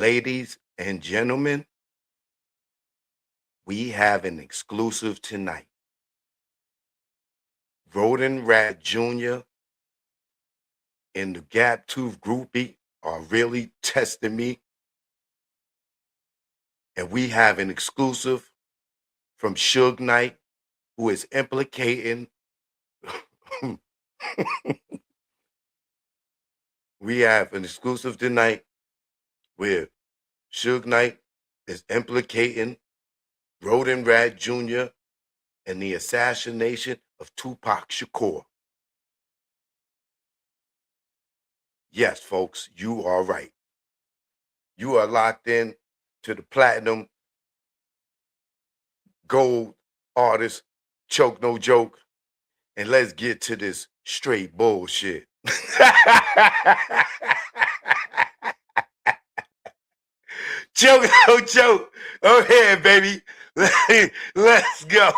Ladies and gentlemen, we have an exclusive tonight. Rodin Rat Jr. and the Gap Tooth groupie are really testing me. And we have an exclusive from Suge Knight, who is implicating. We have an exclusive tonight where Suge Knight is implicating Rodin Rat Jr. in the assassination of Tupac Shakur. Yes, folks, you are right. You are locked in to the platinum gold artist, Choke No Joke, and let's get to this straight bullshit. Choke No Joke. Oh, yeah, baby. Let's go.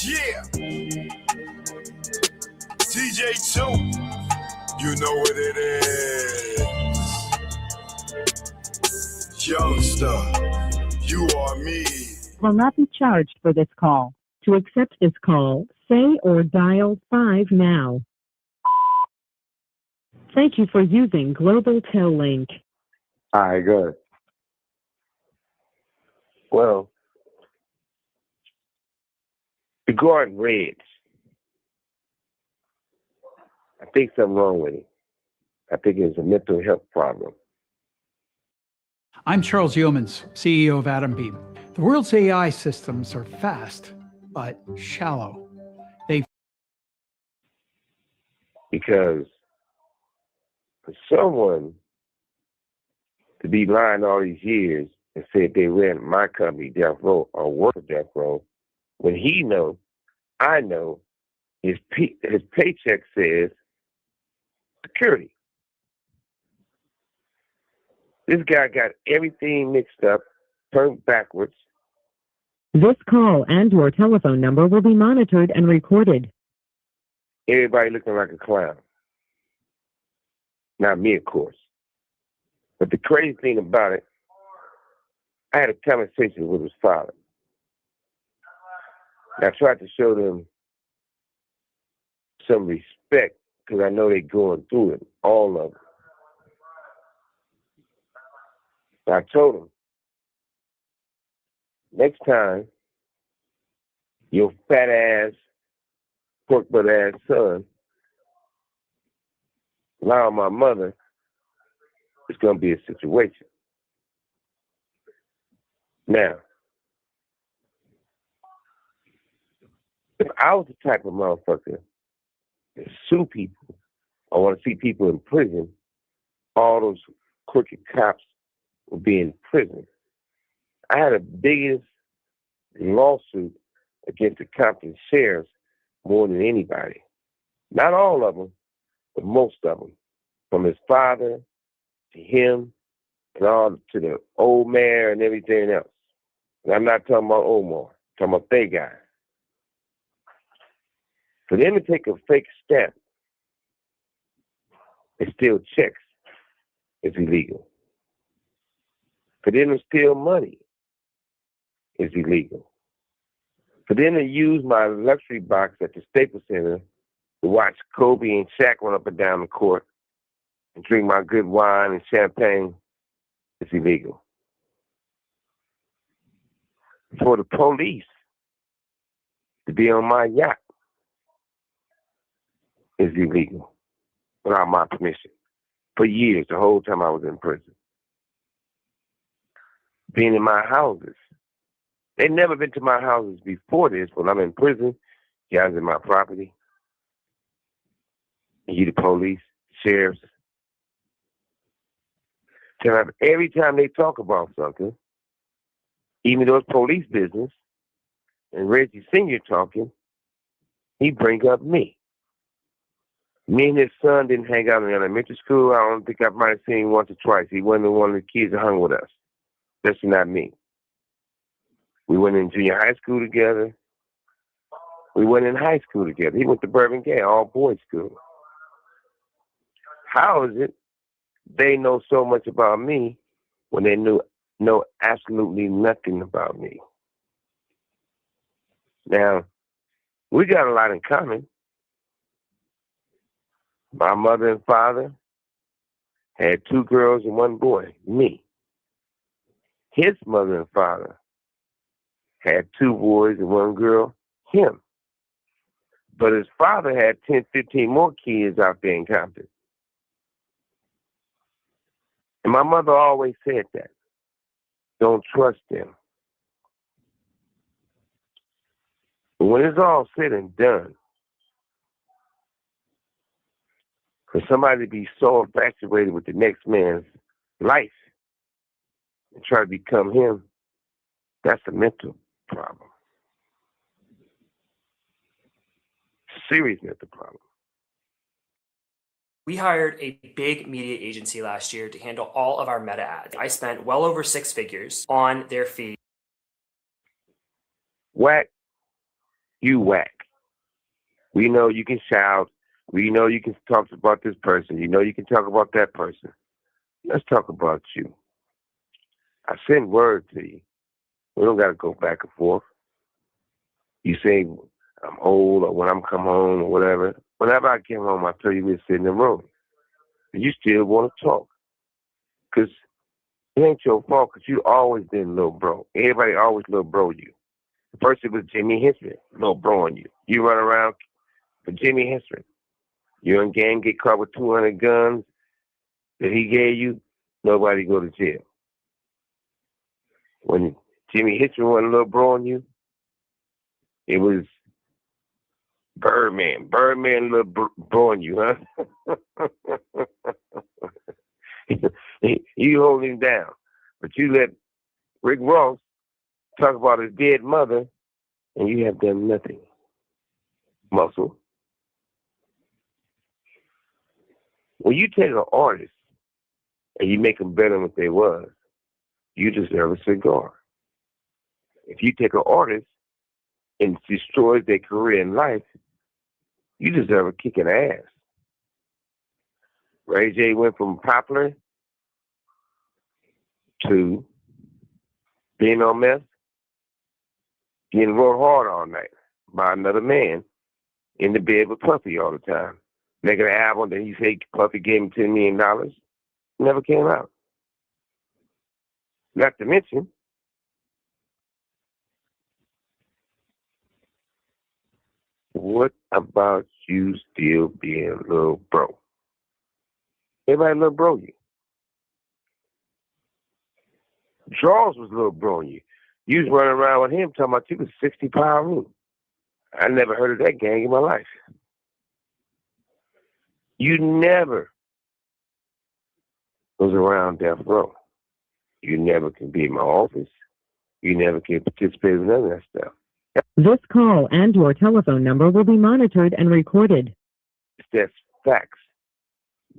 Yeah, DJ2, you know what it is. Youngster, you are me. Will not be charged for this call. To accept this call, say or dial 5 now. Thank you for using Global Tel Link. All right, good. Well, regarding Reds, I think something wrong with him. I think it's a mental health problem. I'm Charles Yeomans, CEO of Atom Beam. The world's AI systems are fast, but shallow. Because for someone to be lying all these years and said they ran my company, Death Row, or work for Death Row, when he know, I know, his paycheck says security. This guy got everything mixed up, turned backwards. This call and your telephone number will be monitored and recorded. Everybody looking like a clown. Not me, of course. But the crazy thing about it, I had a conversation with his father. And I tried to show them some respect because I know they're going through it, all of them. I told him, next time your fat ass, pork butt ass son lie on my mother, it's going to be a situation. Now, if I was the type of motherfucker that sue people, I want to see people in prison, all those crooked cops would be in prison. I had the biggest lawsuit against the Compton sheriffs more than anybody. Not all of them, but most of them. From his father to him and all to the old mayor and everything else. And I'm not talking about Omar, I'm talking about they guy. For them to take a fake stamp and steal checks is illegal. For them to steal money is illegal. For them to use my luxury box at the Staples Center to watch Kobe and Shaq run up and down the court and drink my good wine and champagne is illegal. For the police to be on my yacht is illegal without my permission. For years, the whole time I was in prison. Being in my houses. They never been to my houses before this. When I'm in prison, you guys in my property. And you the police, sheriffs. Every time they talk about something, even though it's police business, and Reggie Sr. talking, he bring up me. Me and his son didn't hang out in elementary school. I don't think I might have seen him once or twice. He wasn't one of the kids that hung with us. Especially not me. We went in junior high school together. We went in high school together. He went to Bourbon Gay, all boys school. How is it they know so much about me when they know absolutely nothing about me? Now, we got a lot in common. My mother and father had 2 girls and 1 boy, me. His mother and father had 2 boys and 1 girl, him. But his father had 10, 15 more kids out there in Compton. And my mother always said that. Don't trust them. But when it's all said and done, for somebody to be so infatuated with the next man's life and try to become him, that's a mental problem. Serious mental problem. We hired a big media agency last year to handle all of our meta ads. I spent well over 6 figures on their feed. Whack, you whack. We know you can shout. We know you can talk about this person. You know you can talk about that person. Let's talk about you. I send word to you. We don't got to go back and forth. You say I'm old or when I'm come home or whatever. Whenever I came home, I tell you we'd sit in the room. And you still want to talk. Because it ain't your fault because you always been little bro. Everybody always little bro you. First it was Jimmy History, little bro on you. You run around for Jimmy History. You in gang, get caught with 200 guns that he gave you, nobody go to jail. When Jimmy History wasn't a little bro on you, it was Birdman. Birdman little bro on you, huh? You hold him down. But you let Rick Ross talk about his dead mother, and you have done nothing. Muscle. When you take an artist and you make them better than what they was, you deserve a cigar. If you take an artist and destroys their career in life, you deserve a kick in the ass. Ray J went from popular to being on meth, getting rode hard all night by another man in the bed with Puffy all the time. Making an album that he said Puffy gave him $10 million. Never came out. Not to mention, what about you still being a little bro? Everybody little bro you. Charles was a little bro on you. You was running around with him talking about you was 60-pound. I never heard of that gang in my life. You never was around death row. You never can be in my office. You never can participate in none of that stuff. This call and your telephone number will be monitored and recorded. That's facts.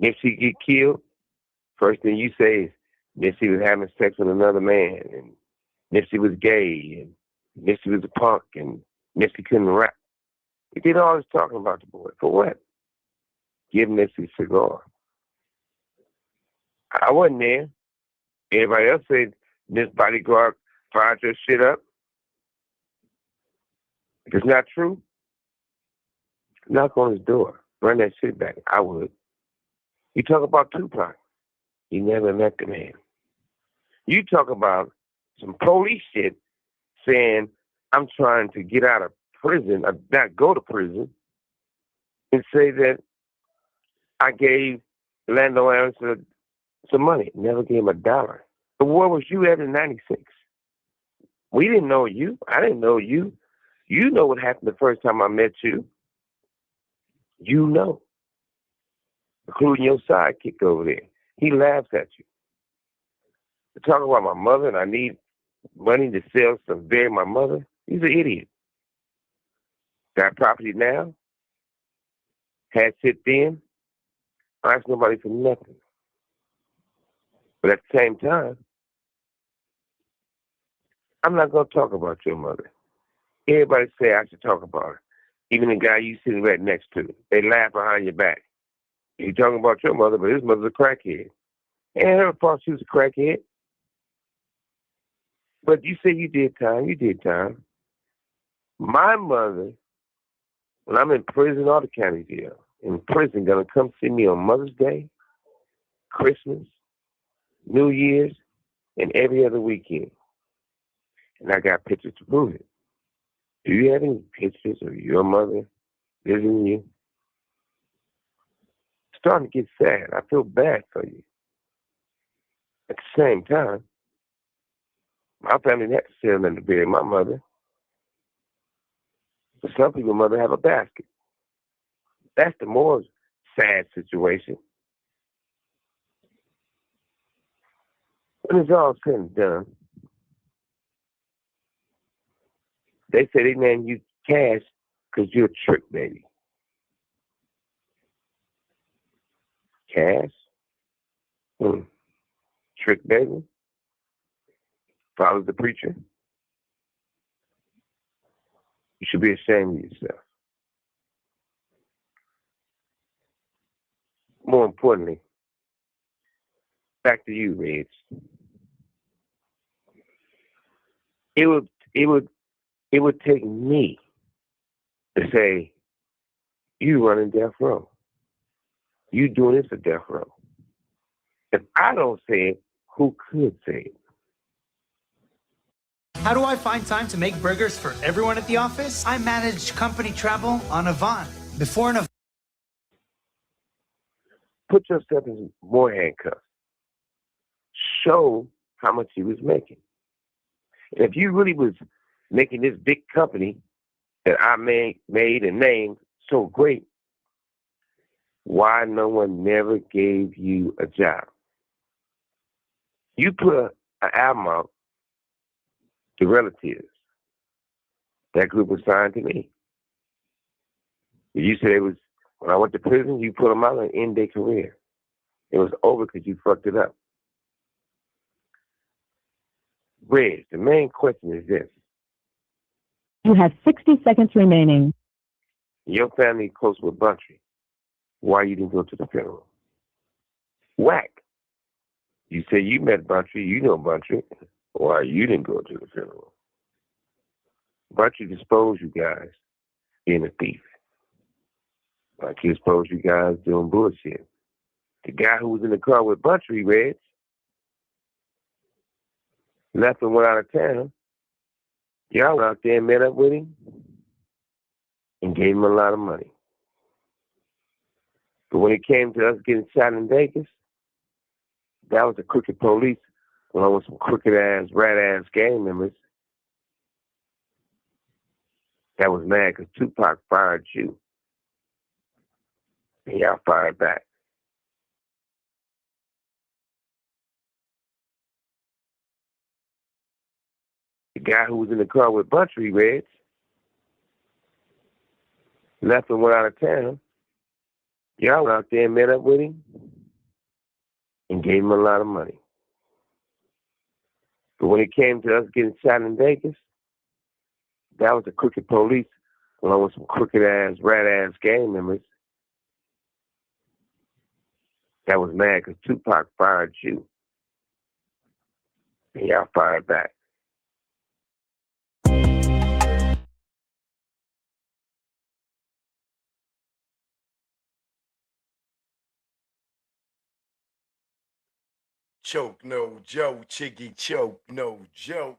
Nipsey get killed, first thing you say is Nipsey was having sex with another man, and Nipsey was gay, and Nipsey was a punk, and Nipsey couldn't rap. We did all this talking about the boy. For what? Give Nipsey a cigar. I wasn't there. Everybody else said this bodyguard fired your shit up. If it's not true, knock on his door. Run that shit back. I would. You talk about Tupac. You never met the man. You talk about some police shit saying, I'm trying to get out of prison, or not go to prison, and say that I gave Lando Anderson some money. Never gave him $1. But where was you at in 96? We didn't know you. I didn't know you. You know what happened the first time I met you. You know. including your sidekick over there. He laughs at you. To talk about my mother and I need money to sell some bury my mother. He's an idiot. Got property now. Had shit then. I ask nobody for nothing. But at the same time, I'm not going to talk about your mother. Everybody say I should talk about her. Even the guy you sitting right next to. They laugh behind your back. You talking about your mother, but his mother's a crackhead. And her fault she was a crackhead. But you say you did time. You did time. My mother, when I'm in prison or the county jail, in prison, gonna come see me on Mother's Day, Christmas, New Year's, and every other weekend. And I got pictures to prove it. Do you have any pictures of your mother visiting you? It's starting to get sad. I feel bad for you. At the same time, my family didn't have to sell nothing to bury my mother. But some people's mother have a basket. That's the more sad situation. When it's all said and done, they say they named you Cash because you're a trick baby. Cash? Trick baby? Follows the preacher? You should be ashamed of yourself. More importantly, back to you, Reg. It would take me to say, you running death row. You doing this for death row. If I don't say it, who could say it? How do I find time to make burgers for everyone at the office? I manage company travel on Avant. Before an Put yourself in more handcuffs. Show how much he was making. And if you really was making this big company that I made and named so great, why no one never gave you a job? You put an album out to relatives. That group was signed to me. You said it was, when I went to prison, you put them out and end their career. It was over because you fucked it up. Reg, the main question is this. You have 60 seconds remaining. Your family close with Buntry. Why you didn't go to the funeral? Whack. You say you met Buntry, you know Buntry. Why you didn't go to the funeral? Buntry disposed you guys being a thief. Like he exposed you guys doing bullshit. The guy who was in the car with Buntry, Reg, left and went out of town. Y'all went out there and met up with him and gave him a lot of money. But when it came to us getting shot in Vegas, that was the crooked police along with some crooked-ass, rat-ass gang members that was mad because Tupac fired you. And y'all fired back. The guy who was in the car with Buntry, Reg, left and went out of town. Y'all went out there and met up with him and gave him a lot of money. But when it came to us getting shot in Vegas, that was the crooked police along with some crooked-ass, rat-ass gang members that was mad because Tupac fired you. And y'all fired back. Choke no Joe, Chiggy choke no joke.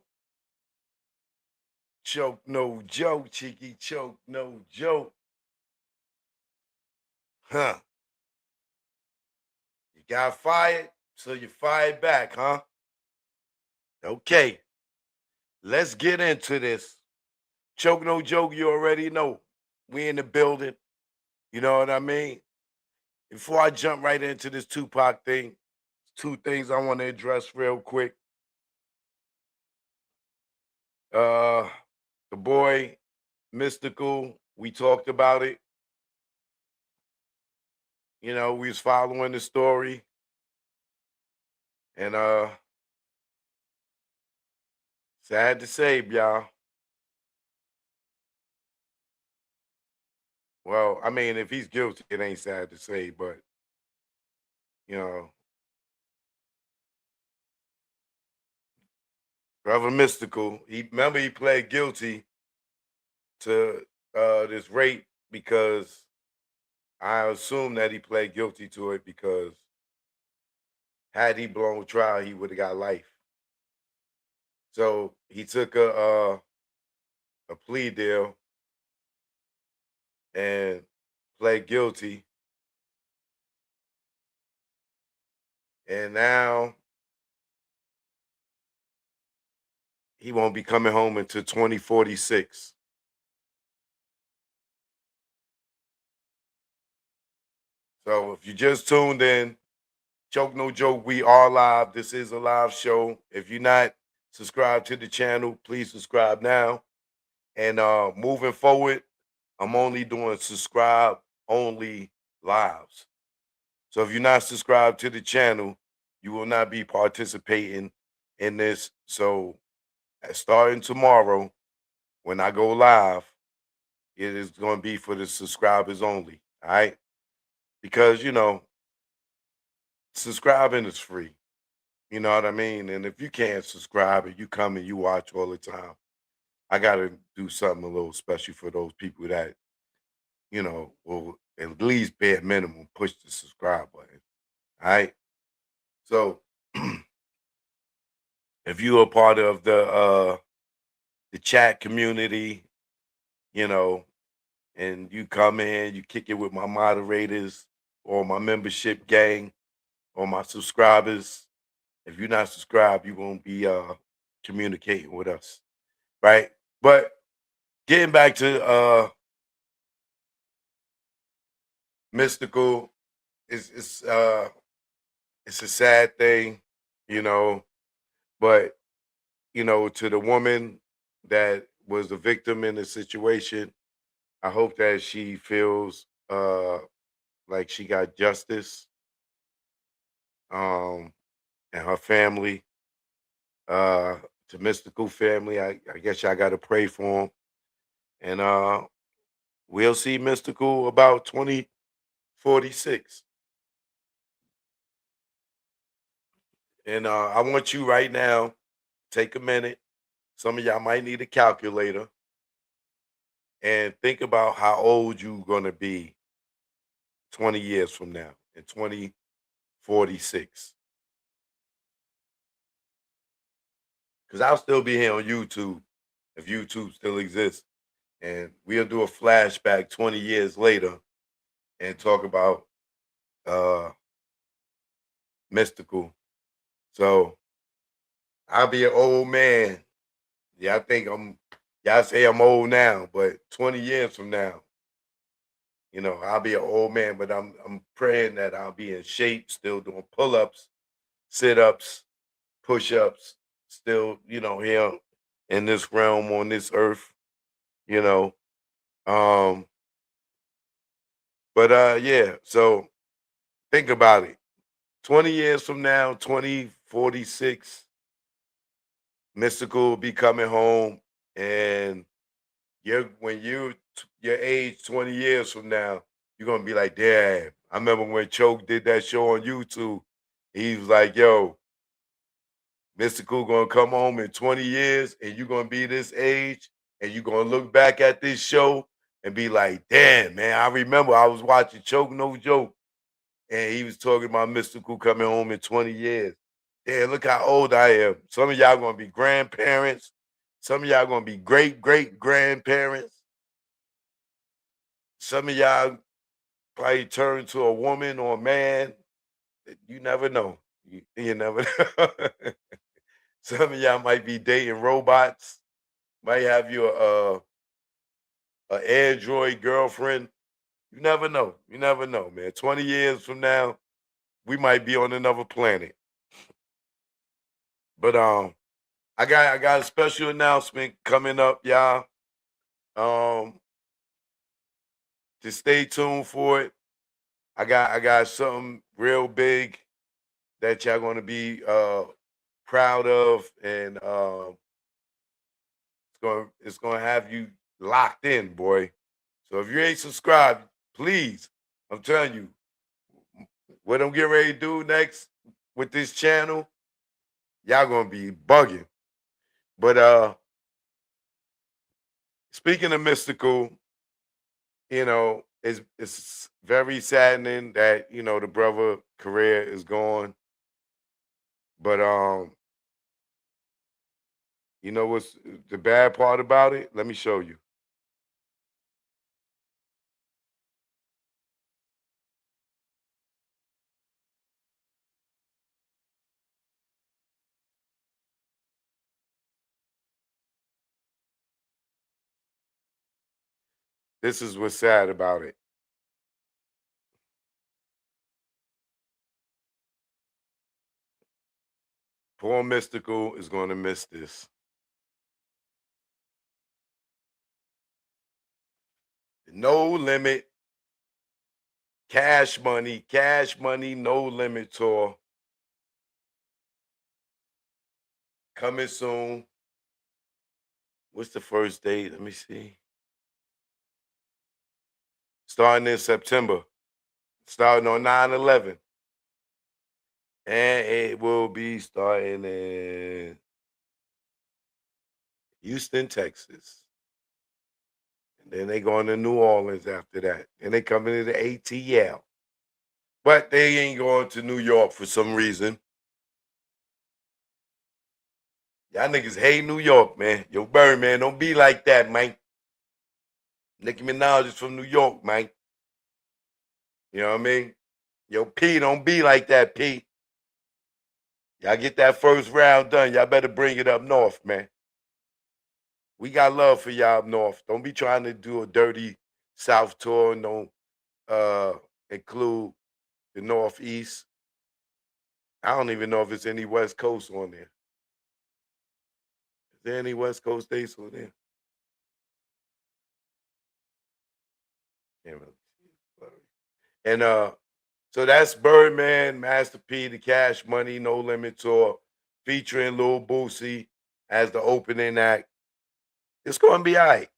Choke no Joe, Chiggy choke no joke. Huh. You got fired, so you fired back, huh? Okay. Let's get into this. Choke no joke, you already know. We in the building. You know what I mean? before I jump right into this Tupac thing, two things I want to address real quick. Uh, the boy Mystical, we talked about it. You know, we was following the story, and sad to say, y'all. Well, I mean, if he's guilty, it ain't sad to say, but you know, Brother Mystical, he pled guilty to this rape because I assume that he pled guilty to it because had he blown trial, he would have got life. So he took a plea deal and pled guilty, and now he won't be coming home until 2046. So if you just tuned in, Joke No Joke, we are live. This is a live show. If you're not subscribed to the channel, please subscribe now. And moving forward, I'm only doing subscribe only lives. So if you're not subscribed to the channel, you will not be participating in this. So starting tomorrow, when I go live, it is going to be for the subscribers only. All right. Because, you know, subscribing is free. You know what I mean? And if you can't subscribe and you come and you watch all the time, I got to do something a little special for those people that, you know, will at least bare minimum push the subscribe button. All right. So if you're a part of the chat community, you know, and you come in, you kick it with my moderators or my membership gang or my subscribers. If you're not subscribed, you won't be communicating with us. Right. But getting back to Mystical, it's a sad thing, you know, but you know, to the woman that was the victim in the situation, I hope that she feels like she got justice. Um and her family, uh to Mystical family, I guess y'all gotta pray for him. And we'll see Mystical about 2046. And I want you right now, take a minute. Some of y'all might need a calculator and think about how old you're gonna be 20 years from now in 2046. Because I'll still be here on YouTube if YouTube still exists. And we'll do a flashback 20 years later and talk about uh Mystical. So I'll be an old man. Yeah, I think y'all say I'm old now, but 20 years from now, you know, I'll be an old man, but I'm praying that I'll be in shape, still doing pull-ups, sit-ups, push-ups, still, you know, here in this realm on this earth, you know. Um, but yeah, so think about it. 20 years from now, 2046, Mystical will be coming home, and your age 20 years from now, you're gonna be like, damn. I remember when Choke did that show on YouTube. He was like, yo, Mystical gonna come home in 20 years, and you're gonna be this age, and you're gonna look back at this show and be like, damn, man, I remember I was watching Choke No Joke, and he was talking about Mystical coming home in 20 years. Yeah, look how old I am. Some of y'all gonna be grandparents. Some of y'all gonna be great grandparents. Some of y'all probably turn to a woman or a man. You never know. You never know. Some of y'all might be dating robots. Might have your a android girlfriend. You never know. You never know, man. 20 years from now, we might be on another planet. But I got a special announcement coming up, y'all. Just stay tuned for it. I got something real big that y'all gonna be proud of, and it's gonna have you locked in, boy. So if you ain't subscribed, please, I'm telling you, what I'm getting ready to do next with this channel, y'all gonna be bugging. But speaking of mystical, it's very saddening that the brother career is gone. But you know what's the bad part about it? Let me show you. This is what's sad about it. Poor Mystical is going to miss this. No limit, cash money, no limit tour. Coming soon. What's the first date? Let me see. Starting in September. Starting on 9/11. And it will be starting in Houston, Texas. And then they going to New Orleans after that. And they coming to the ATL. But they ain't going to New York for some reason. Y'all niggas hate New York, man. Yo, Birdman, don't be like that, man. Nicki Minaj is from New York, man. You know what I mean? Yo, P, don't be like that, P. Y'all get that first round done. Y'all better bring it up north, man. We got love for y'all up north. Don't be trying to do a dirty South tour and don't include the Northeast. I don't even know if it's any West Coast on there. Is there any West Coast states on there? Can't really see it. And so that's Birdman, Master P, the Cash Money, No Limit Tour, featuring Lil Boosie as the opening act. It's gonna be all right.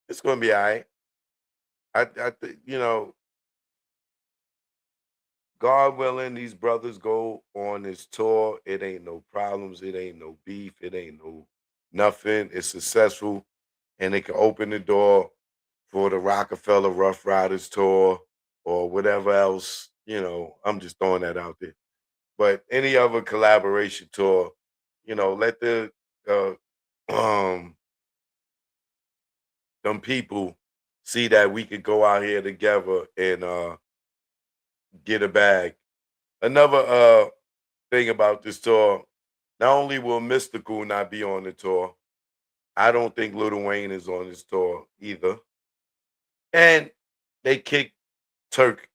It's gonna be all right. I think, God willing, these brothers go on this tour. It ain't no problems. It ain't no beef. It ain't no nothing. It's successful, and it can open the door for the Rockefeller Rough Riders tour or whatever else. I'm just throwing that out there. But any other collaboration tour, let the uh, um them people see that we could go out here together and get a bag. Another thing about this tour, not only will Mystical not be on the tour, I don't think Lil Wayne is on this tour either. And they kicked Turk,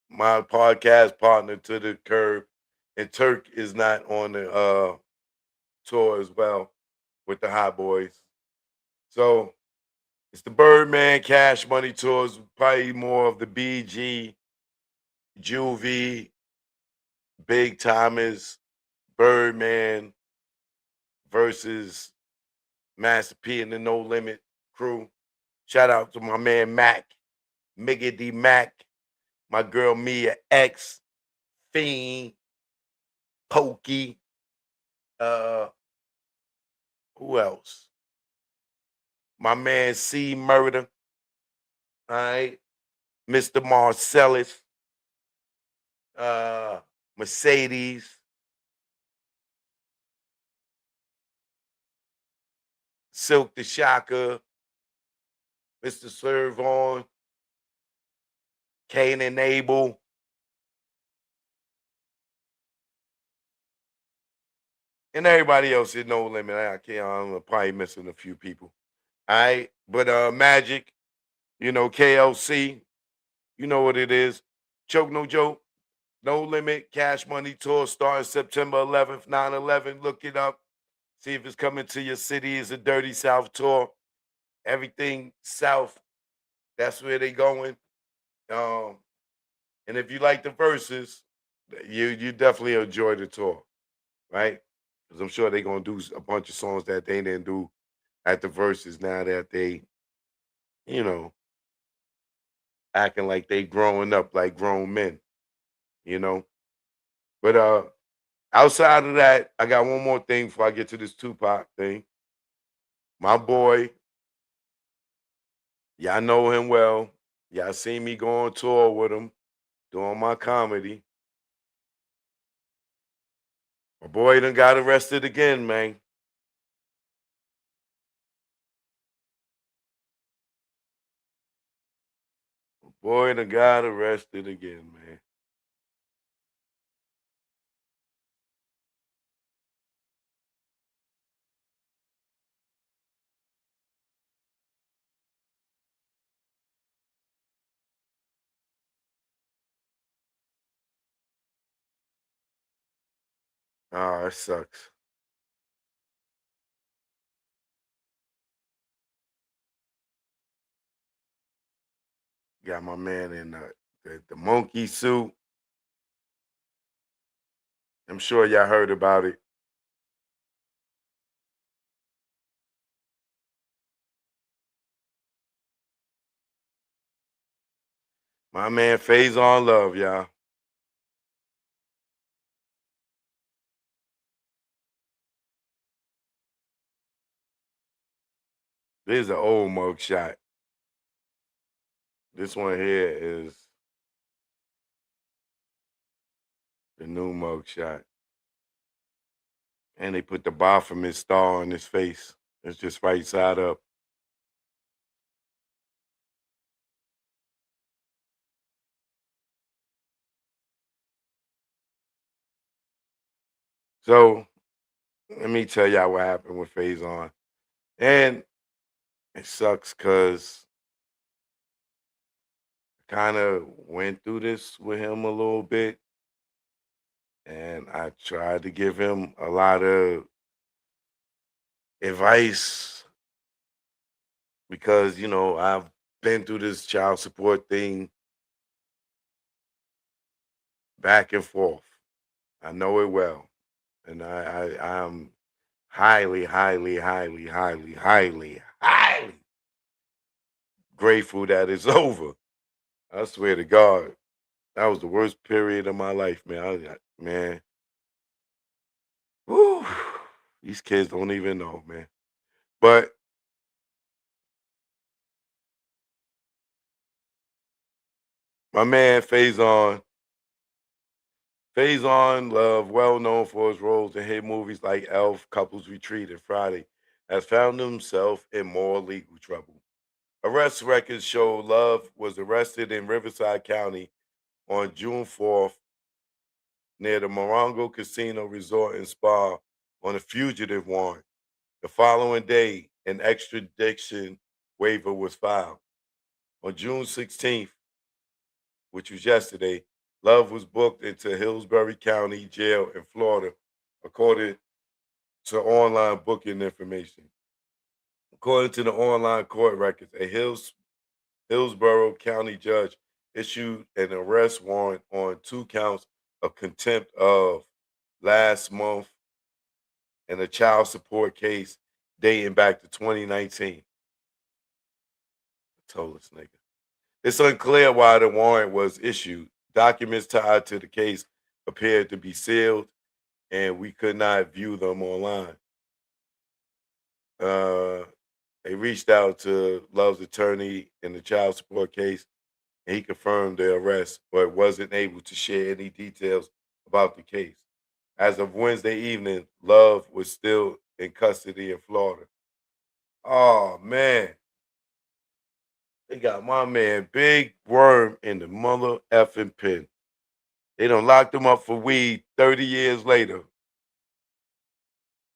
my podcast partner, to the curb. And Turk is not on the tour as well with the Hot Boys. So it's the Birdman Cash Money tours, probably more of the BG, Juvie, Big Thomas, Birdman versus Master P and the No Limit crew. Shout out to my man Mac, Miggy D Mac, my girl Mia X, Fiend, Porky, uh, who else? My man C Murder, all right, Mr. Marcellus, uh, Mercedes, Silk the Shocker, Mr. Servon, Cain and Abel. And everybody else is No Limit. I'm probably missing a few people. All right. But Magic, KLC, you know what it is. Choke No Joke, No Limit, Cash Money Tour starting September 11th, 9/11. Look it up. See if it's coming to your city. It's a Dirty South tour. Everything South, that's where they going. Um, and if you like the verses, you definitely enjoy the tour, right? Because I'm sure they're gonna do a bunch of songs that they didn't do at the verses now that they, you know, acting like they growing up like grown men, you know. But outside of that, I got one more thing before I get to this Tupac thing. My boy, y'all know him well. Y'all seen me go on tour with him doing my comedy. My boy done got arrested again, man. My boy done got arrested again, man. Oh, it sucks. Got my man in the monkey suit. I'm sure y'all heard about it. My man Faison Love, y'all. This is an old mug shot. This one here is the new mug shot. And they put the Baphomet star on his face. It's just right side up. So let me tell y'all what happened with Faison. And it sucks because I kind of went through this with him a little bit. And I tried to give him a lot of advice because, I've been through this child support thing back and forth. I know it well. And I'm highly, highly, highly, highly, highly, highly grateful that it's over. I swear to God, that was the worst period of my life, man. Man, whew, these kids don't even know, man. But my man Faison Love, well known for his roles in hit movies like Elf, Couples Retreat, and Friday, has found himself in more legal trouble. Arrest records show Love was arrested in Riverside County on June 4th near the Morongo Casino Resort and Spa on a fugitive warrant. The following day, an extradition waiver was filed. On June 16th, which was yesterday, Love was booked into Hillsbury County Jail in Florida, according to online booking information. According to the online court records, a Hillsborough County judge issued an arrest warrant on 2 counts of contempt of last month and a child support case dating back to 2019. I told this nigga. It's unclear why the warrant was issued. Documents tied to the case appeared to be sealed, and we could not view them online. Uh, they reached out to Love's attorney in the child support case, and he confirmed the arrest, but wasn't able to share any details about the case. As of Wednesday evening, Love was still in custody in Florida. Oh man, they got my man Big Worm in the mother effing pen. They done locked him up for weed 30 years later.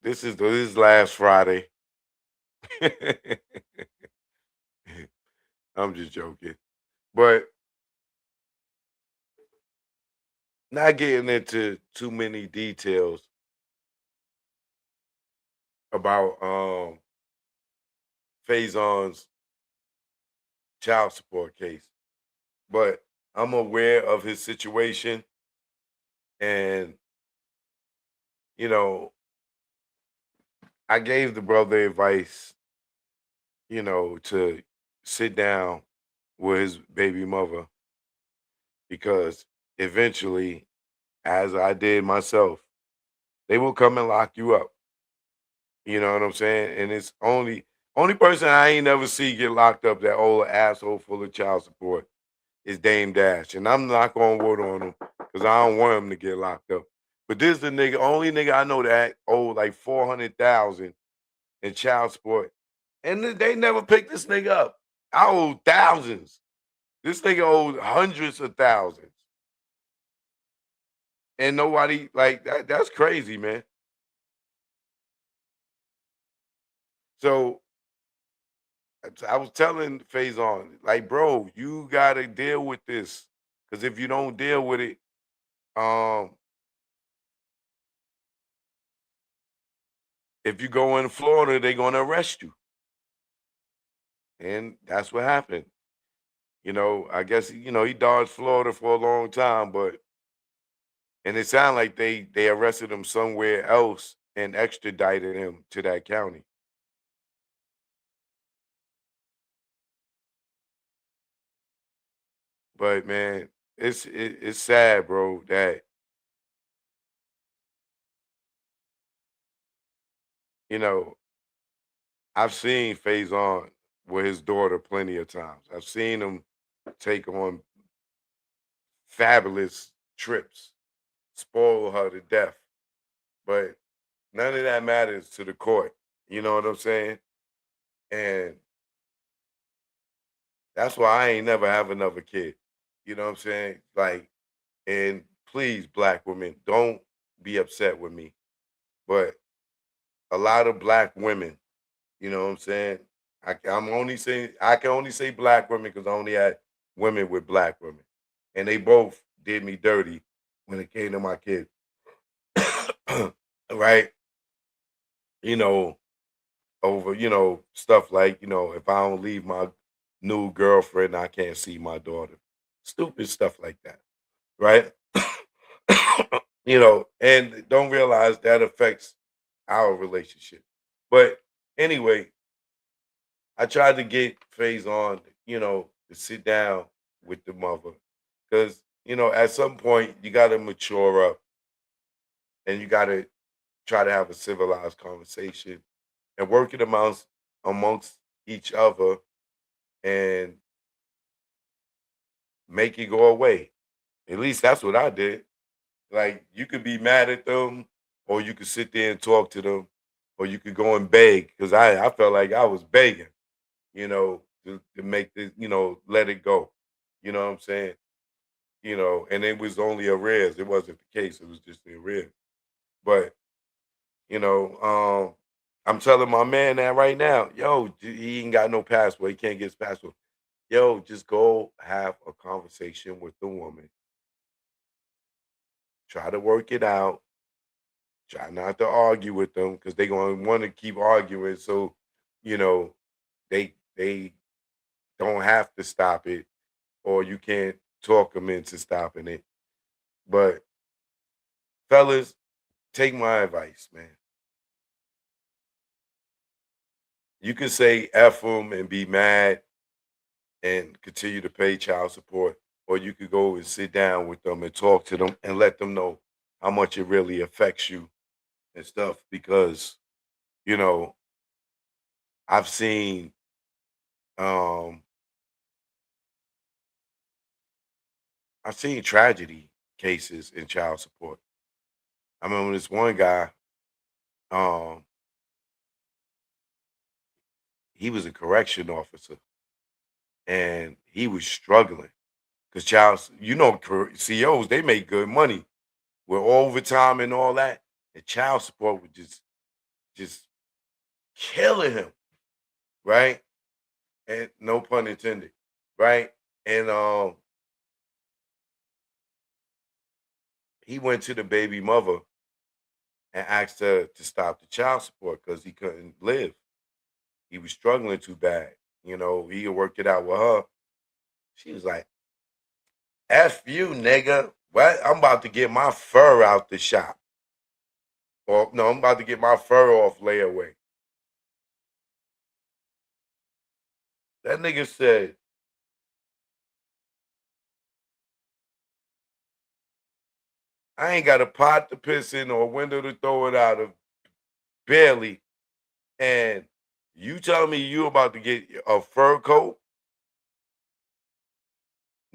This is last Friday. I'm just joking. But not getting into too many details about Faison's child support case. But I'm aware of his situation, and you know, I gave the brother advice, to sit down with his baby mother because eventually, as I did myself, they will come and lock you up. You know what I'm saying? And it's only person I ain't never see get locked up, that old asshole full of child support, is Dame Dash. And I'm not gonna vote on him because I don't want him to get locked up. But this the nigga, only nigga I know that owed like 400,000 in child support. And they never picked this nigga up. I owe thousands. This nigga owed hundreds of thousands. And nobody like that's crazy, man. So I was telling Faison, like, bro, you gotta deal with this. Cause if you don't deal with it, um, if you go in Florida, they're gonna arrest you. And that's what happened. I guess he dodged Florida for a long time, but and it sounded like they arrested him somewhere else and extradited him to that county. But man, it's sad, bro, that you know I've seen Faison with his daughter plenty of times. I've seen him take on fabulous trips, spoil her to death. But none of that matters to the court. You know what I'm saying? And that's why I ain't never have another kid. You know what I'm saying? Like, and please, black women, don't be upset with me. But a lot of black women, you know what I'm saying? I can only say black women because I only had women with black women, and they both did me dirty when it came to my kid. Right? You know, over stuff like if I don't leave my new girlfriend, I can't see my daughter. Stupid stuff like that, right? And don't realize that affects our relationship. But anyway, I tried to get Phase on, to sit down with the mother because at some point you got to mature up and you got to try to have a civilized conversation and work it amongst each other and make it go away. At least that's what I did. Like you could be mad at them, or you could sit there and talk to them, or you could go and beg because I felt like I was begging, to make this, let it go. You know what I'm saying? And it was only arrears. It wasn't the case. It was just the arrears. But you know, um, I'm telling my man that right now, yo, he ain't got no passport. He can't get his passport. Yo, just go have a conversation with the woman. Try to work it out. Try not to argue with them because they're gonna want to keep arguing. So, you know, they don't have to stop it, or you can't talk them into stopping it. But fellas, take my advice, man. You can say F them and be mad and continue to pay child support, or you could go and sit down with them and talk to them and let them know how much it really affects you and stuff. Because you know, I've seen um I've seen tragedy cases in child support. I remember this one guy, um, he was a correction officer and he was struggling because CEOs, they make good money with overtime and all that. And child support was just killing him, right? And no pun intended. right? And he went to the baby mother and asked her to stop the child support because he couldn't live. He was struggling too bad. You know, he had worked it out with her. She was like, F you, nigga. What? I'm about to get my fur out the shop. Or no, I'm about to get my fur off layaway. That nigga said, I ain't got a pot to piss in or a window to throw it out of, barely. And you telling me you about to get a fur coat?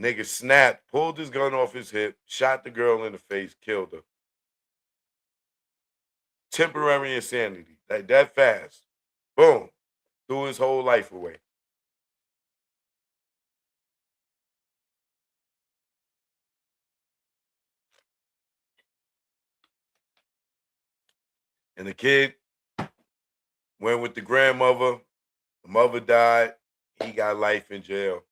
Nigga snapped, pulled his gun off his hip, shot the girl in the face, killed her. Temporary insanity. Like that fast. Boom. Threw his whole life away. And the kid went with the grandmother. The mother died. He got life in jail.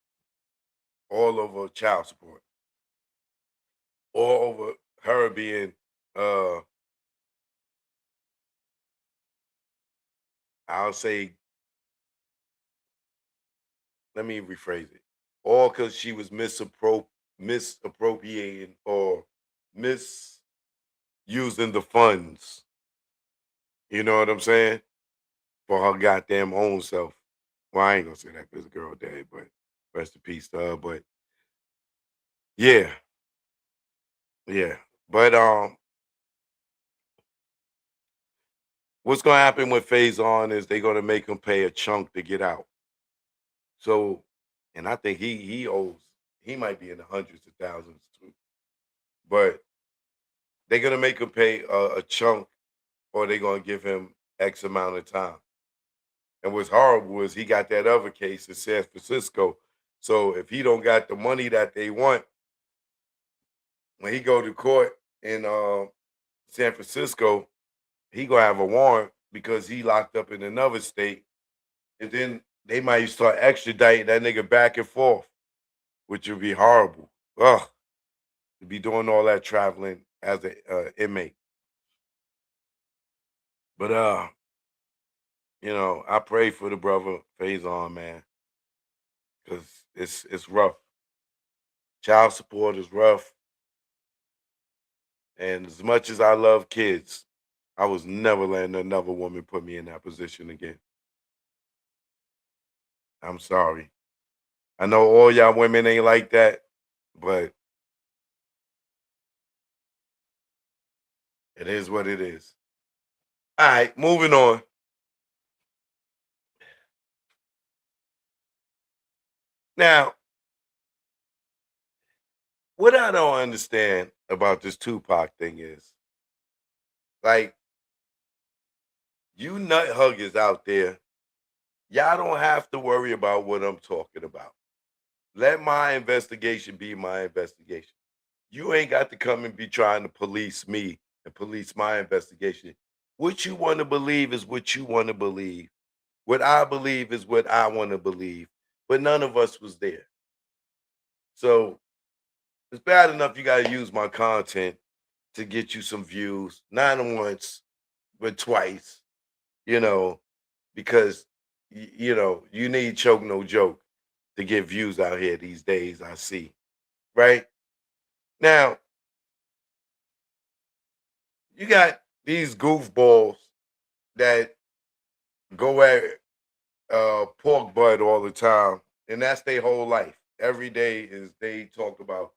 All over child support. All over her being I'll say, let me rephrase it. All because she was misappropriating or misusing the funds. You know what I'm saying? For her goddamn own self. Well, I ain't gonna say that because the girl dead, but rest in peace to her. But yeah, yeah. But what's gonna happen with Phase On is they're gonna make him pay a chunk to get out. So, and I think he owes, he might be in the hundreds of thousands too. But they're gonna make him pay a chunk, or they're gonna give him X amount of time. And what's horrible is he got that other case in San Francisco. So if he don't got the money that they want, when he go to court in San Francisco, he gonna have a warrant because he locked up in another state, and then they might start extraditing that nigga back and forth, which would be horrible. Ugh, to be doing all that traveling as a inmate. But you know, I pray for the brother Faison, man, because it's rough. Child support is rough, and as much as I love kids, I was never letting another woman put me in that position again. I'm sorry. I know all y'all women ain't like that, but it is what it is. All right, moving on. Now, what I don't understand about this Tupac thing is, like, you nut huggers out there, y'all don't have to worry about what I'm talking about. Let my investigation be my investigation. You ain't got to come and be trying to police me and police my investigation. What you want to believe is what you want to believe. What I believe is what I want to believe. But none of us was there. So it's bad enough you got to use my content to get you some views, not once, but twice, you know, because, you know, you need choke no joke to get views out here these days, I see. Right? Now, you got these goofballs that go at pork butt all the time, and that's their whole life. Every day is they talk about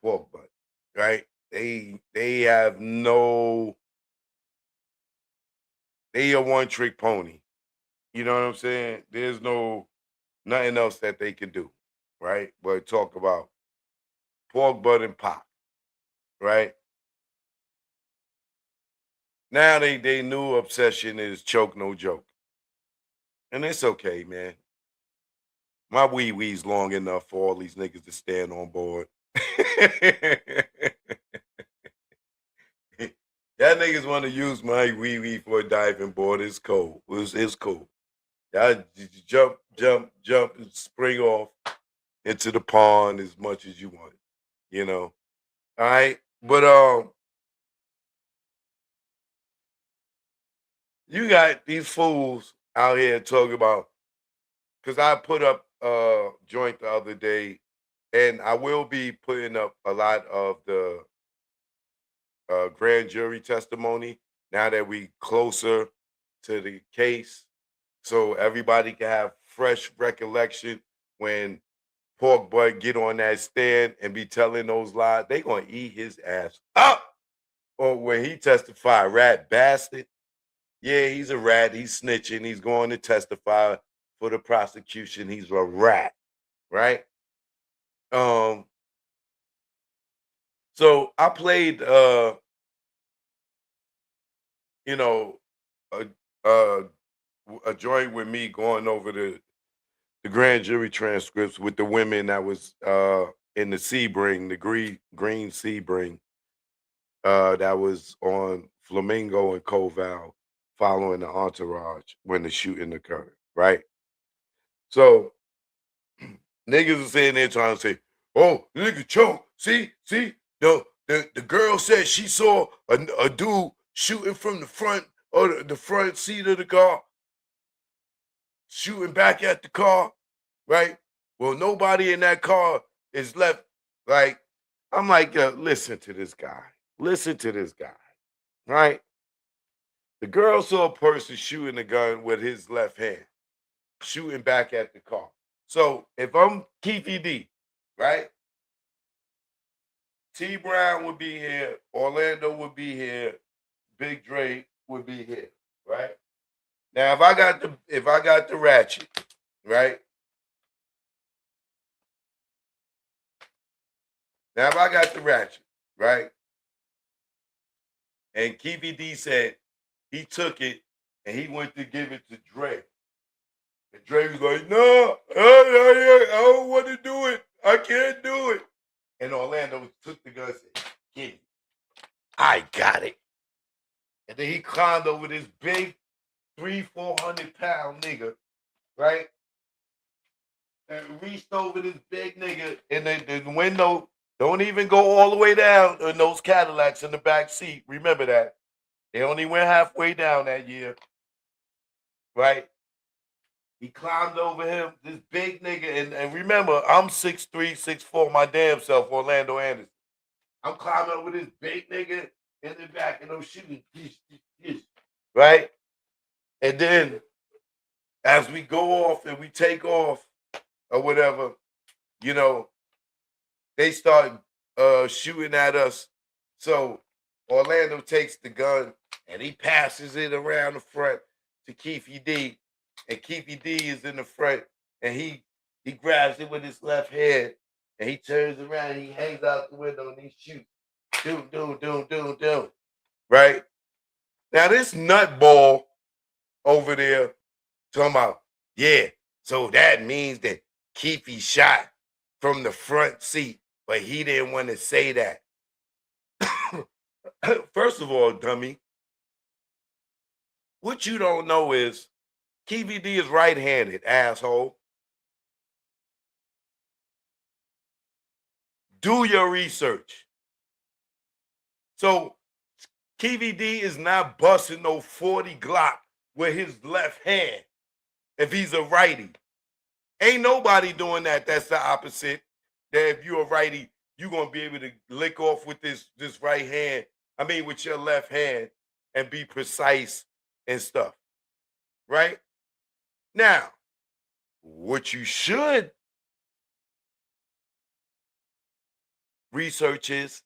pork butt, right? They have no, they a one trick pony. You know what I'm saying? There's no nothing else that they can do, right? But talk about pork butt and pop, right? Now they new obsession is choke no joke, and it's okay, man. My wee wee's long enough for all these niggas to stand on board. Y'all niggas want to use my wee wee for a diving board. It's cool. It's cool. Y'all jump, and spring off. into the pond as much as you want, you know. All right. But you got these fools out here talking about, because I put up a joint the other day, and I will be putting up a lot of the grand jury testimony now that we closer to the case, so everybody can have fresh recollection when Pork Butt get on that stand and be telling those lies. They gonna eat his ass up. Or when he testified, rat bastard. Yeah, he's a rat. He's snitching. He's going to testify for the prosecution. He's a rat, right? Um. So I played, you know, a a, a joint with me going over the grand jury transcripts with the women that was in the Sebring, the green Sebring, that was on Flamingo and Koval following the entourage when the shooting occurred, right? So niggas are sitting there trying to say, oh, nigga choke. See, the girl said she saw a dude shooting from the front or the front seat of the car, shooting back at the car, right? Well, nobody in that car is left. Like, I'm like, listen to this guy. Listen to this guy, right? The girl saw a person shooting a gun with his left hand, shooting back at the car. So if I'm Keefy D, right? T Brown would be here, Orlando would be here, Big Dre would be here, right? Now if I got the ratchet, right? Now if I got the ratchet, right? And Keefy D said he took it and he went to give it to Dre. And Dre was like, no, I don't want to do it. I can't do it. And Orlando took the gun and said, get it. I got it. And then he climbed over this big 400 pound nigga, right? And reached over this big nigga, and the window don't even go all the way down in those Cadillacs in the back seat. Remember that. They only went halfway down that year, right? He climbed over him, this big nigga, and remember, I'm 6'3", 6'4", my damn self, Orlando Anderson. I'm climbing over this big nigga in the back, and I'm shooting, right? And then as we go off and we take off or whatever, you know, they start shooting at us. So Orlando takes the gun and he passes it around the front to Keefy D. And Keefy D is in the front and he grabs it with his left hand and he turns around and he hangs out the window and he shoots. Doom. Right? Now this nutball over there talking about, yeah, so that means that Keefy shot from the front seat, but he didn't want to say that. First of all, dummy, what you don't know is Keefy D is right-handed, asshole. Do your research. So Keefy D is not busting no 40 Glock with his left hand if he's a righty. Ain't nobody doing that. That's the opposite. That if you're a righty, you're gonna be able to lick off with this right hand. I mean, with your left hand and be precise and stuff. Right? Now, what you should research is,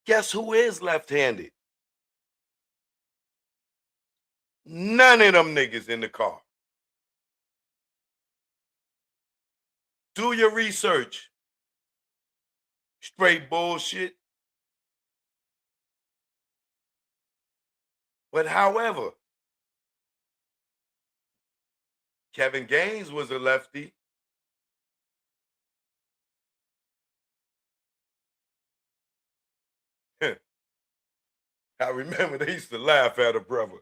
guess who is left-handed? None of them niggas in the car. Do your research. Straight bullshit. But however, Kevin Gaines was a lefty. I remember they used to laugh at a brother.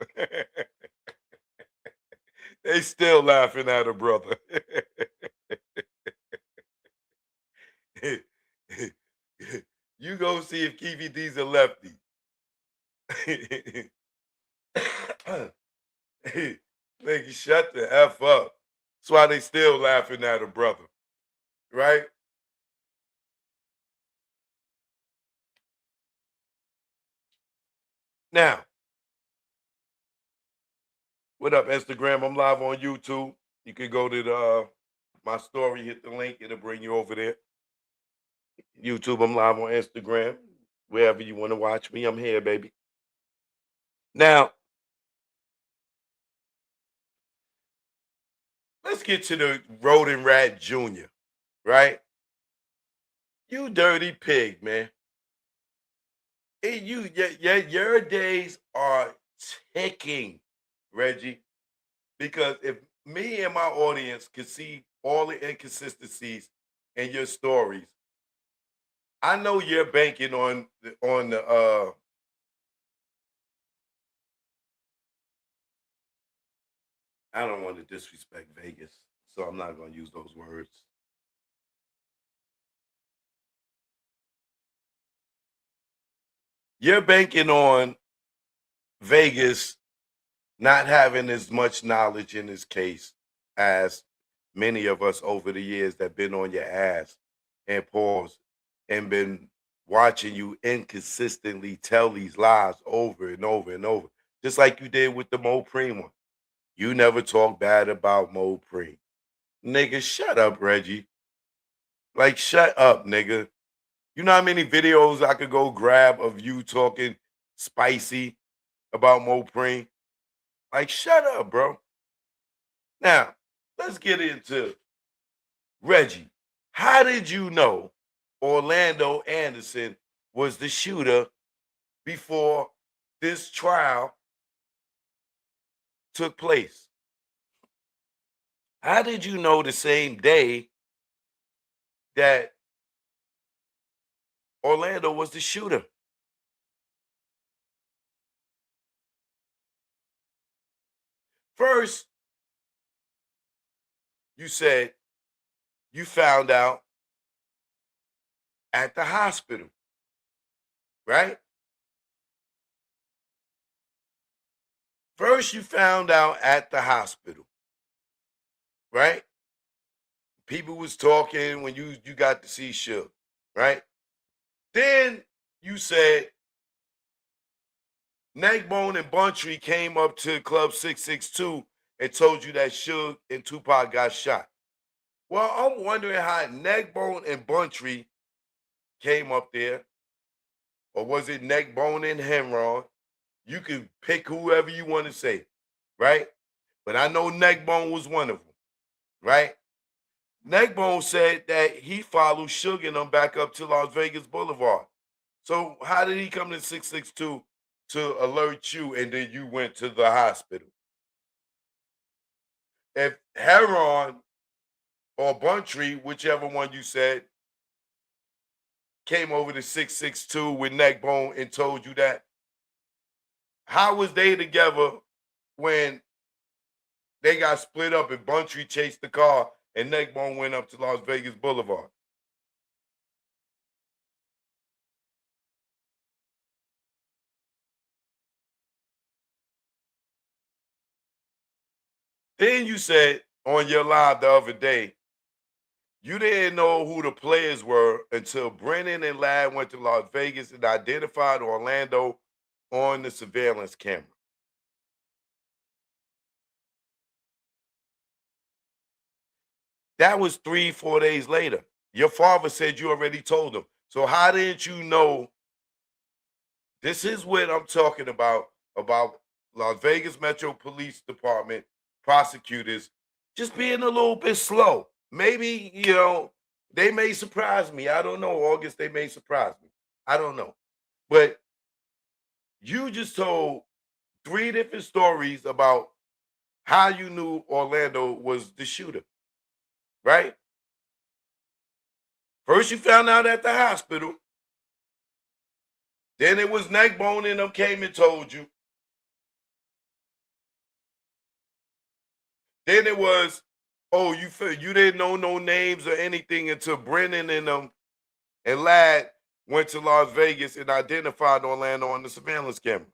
They still laughing at a brother. You go see if Keefy D's a lefty. Nigga, shut the F up. That's why they still laughing at a brother. Right? Now, what up, Instagram? I'm live on YouTube. You can go to the my story, hit the link, it'll bring you over there. YouTube, I'm live on Instagram. Wherever you want to watch me, I'm here, baby. Now, let's get to the Rodent Rat Jr., right? You dirty pig, man. Your days are ticking, Reggie. Because if me and my audience could see all the inconsistencies in your stories, I know you're banking on the I don't want to disrespect Vegas, so I'm not gonna use those words. You're banking on Vegas not having as much knowledge in this case as many of us over the years that been on your ass and pause and been watching you inconsistently tell these lies over and over and over, just like you did with the Mo Preem one. You never talk bad about Mo Preem. Nigga, shut up, Reggie. Like, shut up, nigga. You know how many videos I could go grab of you talking spicy about Mo Preem? Like, shut up, bro. Now, let's get into Reggie. How did you know Orlando Anderson was the shooter before this trial took place? How did you know the same day that Orlando was the shooter? First, you said you found out at the hospital, right? First, you found out at the hospital, right? People was talking when you got to see Suge, right? Then you said Neckbone and Buntry came up to Club 662 and told you that Suge and Tupac got shot. Well, I'm wondering how Neckbone and Buntry came up there, or was it Neckbone and Henron? You can pick whoever you want to say, right? But I know Neckbone was one of them, right? Neckbone said that he followed Suge and them back up to Las Vegas Boulevard. So how did he come to 662 to alert you and then you went to the hospital? If Heron or Buntry, whichever one you said, came over to 662 with Neckbone and told you that, how was they together when they got split up and Buntry chased the car and Neckbone went up to Las Vegas Boulevard? Then you said on your live the other day, you didn't know who the players were until Brennan and Ladd went to Las Vegas and identified Orlando on the surveillance camera. That was 3-4 days later. Your father said you already told him. So how didn't you know? This is what I'm talking about Las Vegas Metro Police Department prosecutors just being a little bit slow. Maybe, they may surprise me. I don't know. August, they may surprise me. I don't know. But you just told 3 different stories about how you knew Orlando was the shooter, right? First, you found out at the hospital. Then it was Neckbone and them came and told you. Then it was, oh, you didn't know no names or anything until Brennan and them and Ladd went to Las Vegas and identified Orlando on the surveillance camera.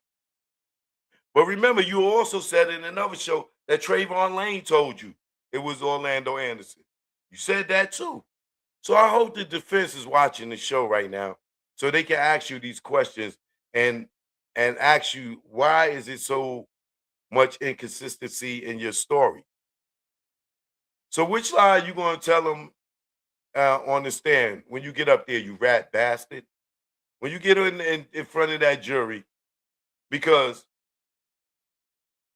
But remember, you also said in another show that Trayvon Lane told you it was Orlando Anderson. You said that too. So I hope the defense is watching the show right now so they can ask you these questions and ask you why is it so much inconsistency in your story. So which lie are you going to tell them on the stand when you get up there, you rat bastard? When you get in front of that jury, because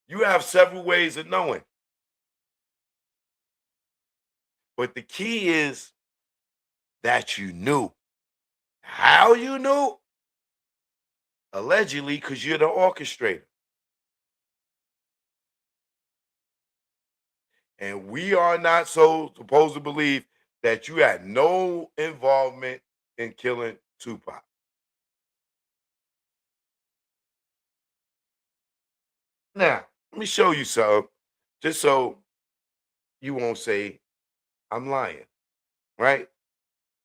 you have several ways of knowing. But the key is that you knew. How you knew? Allegedly, because you're the orchestrator. And we are not so supposed to believe that you had no involvement in killing Tupac. Now, let me show you something, just so you won't say I'm lying, right?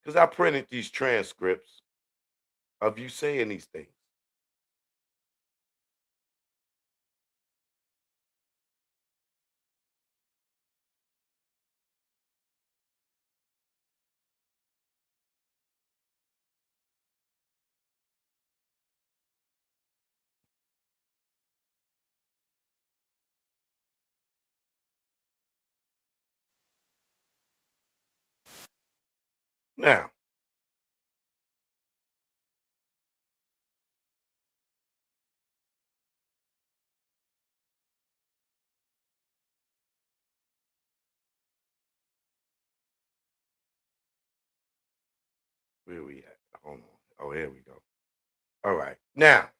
Because I printed these transcripts of you saying these things. Now, where we at? Hold on. Oh, here we go. All right. Now,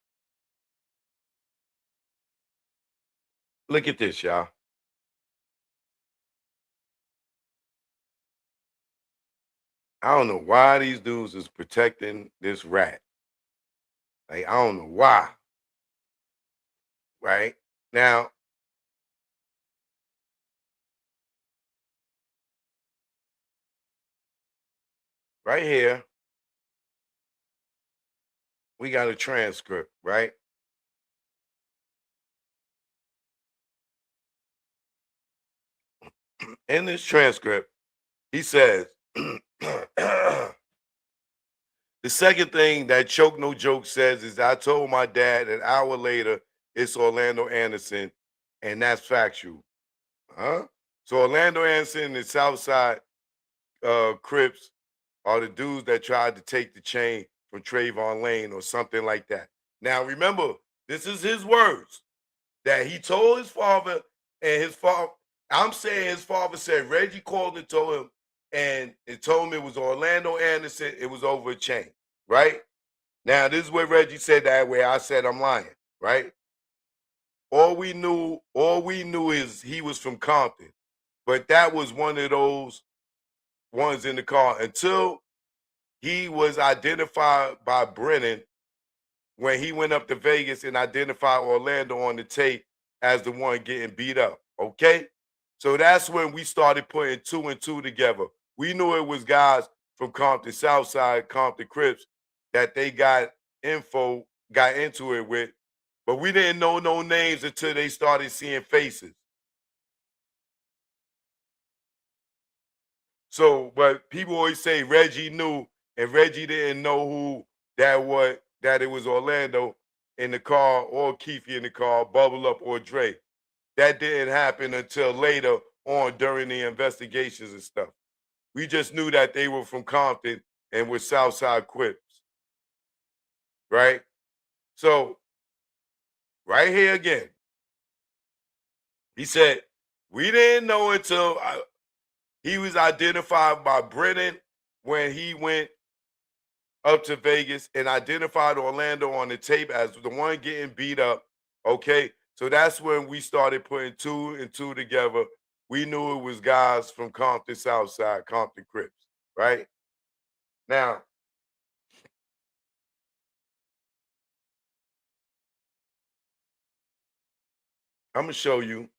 look at this, y'all. I don't know why these dudes is protecting this rat. Like, I don't know why. Right? Now, right here, we got a transcript, right? In this transcript, he says, the second thing that Choke No Joke says is, I told my dad an hour later it's Orlando Anderson, and that's factual. Huh? So Orlando Anderson and the Southside Crips are the dudes that tried to take the chain from Trayvon Lane or something like that. Now remember, this is his words that he told his father, and his father, I'm saying his father said Reggie called and told him, and it told him it was Orlando Anderson, it was over a chain, right? Now, this is where Reggie said that way. I said I'm lying, right? All we knew is he was from Compton. But that was one of those ones in the car until he was identified by Brennan when he went up to Vegas and identified Orlando on the tape as the one getting beat up. Okay? So that's when we started putting two and two together. We knew it was guys from Compton Southside, Compton Crips that they got into it with, but we didn't know no names until they started seeing faces. So, but people always say Reggie knew, and Reggie didn't know who that it was Orlando in the car or Keefe in the car, Bubble Up or Dre. That didn't happen until later on during the investigations and stuff. We just knew that they were from Compton and were Southside Crips, right? So, right here again, he said, we didn't know until he was identified by Brennan when he went up to Vegas and identified Orlando on the tape as the one getting beat up. Okay. So that's when we started putting two and two together. We knew it was guys from Compton Southside, Compton Crips, right? Now, I'm going to show you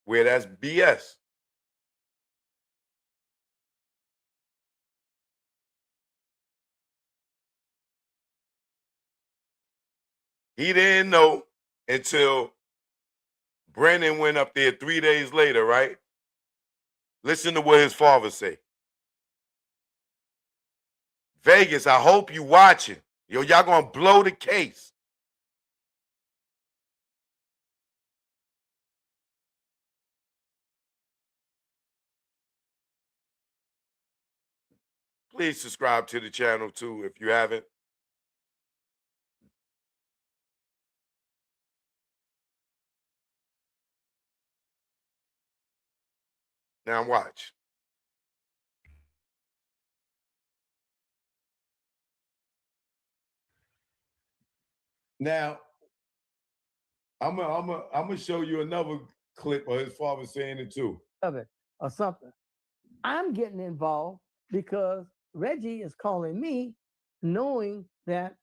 where that's BS. He didn't know until Brennan went up there 3 days later, right? Listen to what his father say. Vegas, I hope you watching. Yo, y'all gonna blow the case. Please subscribe to the channel too if you haven't. Now watch. Now, I'm gonna show you another clip of his father saying it too. Of it or something. I'm getting involved because Reggie is calling me, knowing that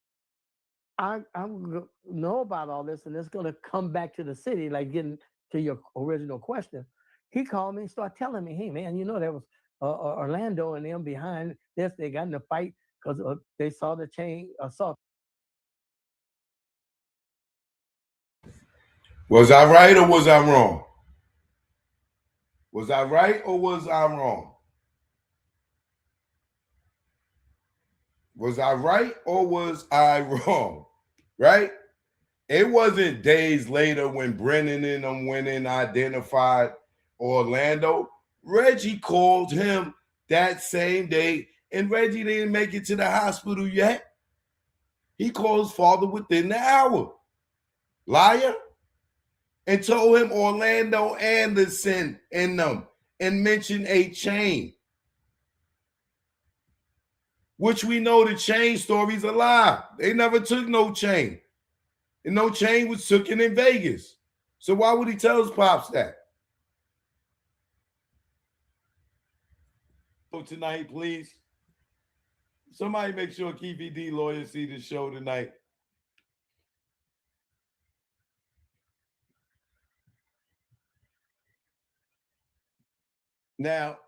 I'm gonna know about all this, and it's gonna come back to the city. Like getting to your original question, he called me and started telling me, "Hey man, you know there was Orlando and them behind this. They got in a fight because they saw the chain assault." Was I right or was I wrong? Was I right or was I wrong? Was I right or was I wrong? Right? It wasn't days later when Brennan and them went in identified Orlando. Reggie called him that same day, and Reggie didn't make it to the hospital yet. He called his father within the hour. Liar. And told him Orlando Anderson and them and mentioned a chain. Which we know the chain story's a lie. They never took no chain. And no chain was taken in Vegas. So why would he tell his pops that? So tonight, please. Somebody make sure Keefe D lawyers see the show tonight. Now,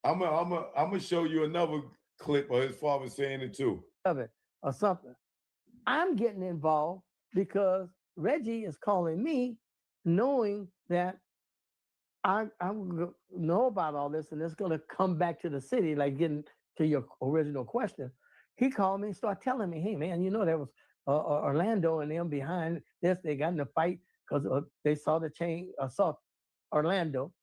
I'm gonna show you another clip of his father saying it too. Of it or something. I'm getting involved because Reggie is calling me, knowing that I'm gonna know about all this, and it's gonna come back to the city. Like getting to your original question, he called me and started telling me, "Hey man, you know there was Orlando and them behind this. They got in a fight because they saw the chain assault Orlando."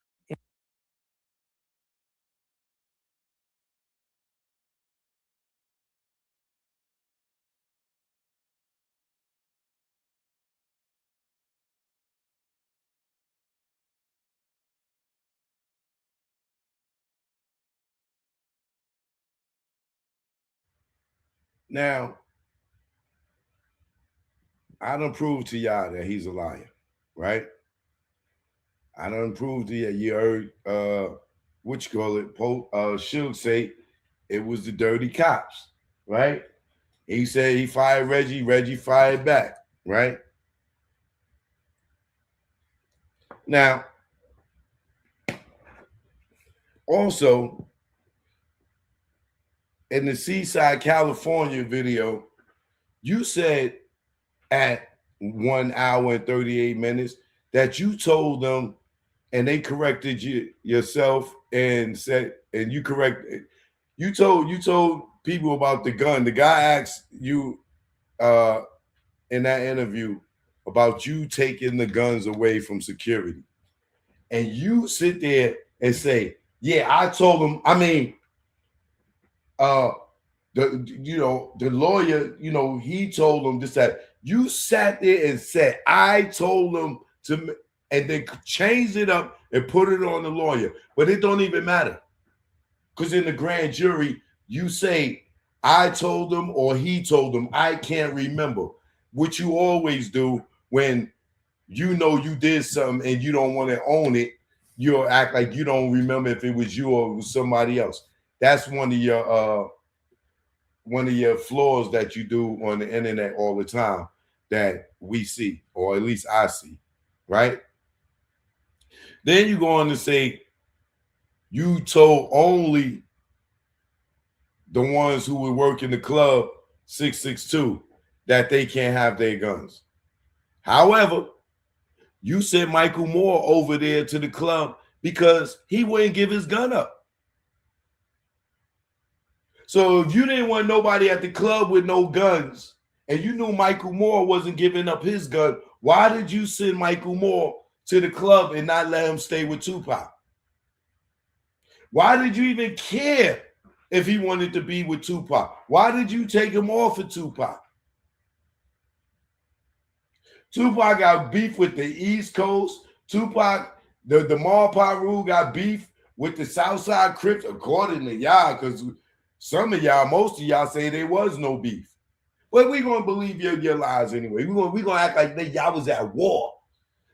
Now, I done proved to y'all that he's a liar, right? I done proved to you heard what you call it, Suge say it was the dirty cops, right? He said he fired Reggie, Reggie fired back, right? Now, also in the Seaside, California video, you said at 1 hour and 38 minutes that you told them and they corrected you yourself and said, and you corrected, you told people about the gun. The guy asked you in that interview about you taking the guns away from security. And you sit there and say, yeah, I told him, I mean, the lawyer, he told him this, that. You sat there and said, I told him to, and then changed it up and put it on the lawyer. But it don't even matter. Because in the grand jury, you say, I told him or he told him. I can't remember. What you always do when you know you did something and you don't want to own it, you'll act like you don't remember if it was you or it was somebody else. That's one of your flaws that you do on the internet all the time that we see, or at least I see, right? Then you go on to say you told only the ones who would work in the club 662. that they can't have their guns. However, you sent Michael Moore over there to the club because he wouldn't give his gun up. So if you didn't want nobody at the club with no guns and you knew Michael Moore wasn't giving up his gun, why did you send Michael Moore to the club and not let him stay with Tupac? Why did you even care if he wanted to be with Tupac? Why did you take him off of Tupac? Tupac got beef with the East Coast. Tupac, the Mall Rule got beef with the Southside Crips, according to y'all, because some of y'all, most of y'all say there was no beef. But we're going to believe your lies anyway. We're going to act like y'all was at war.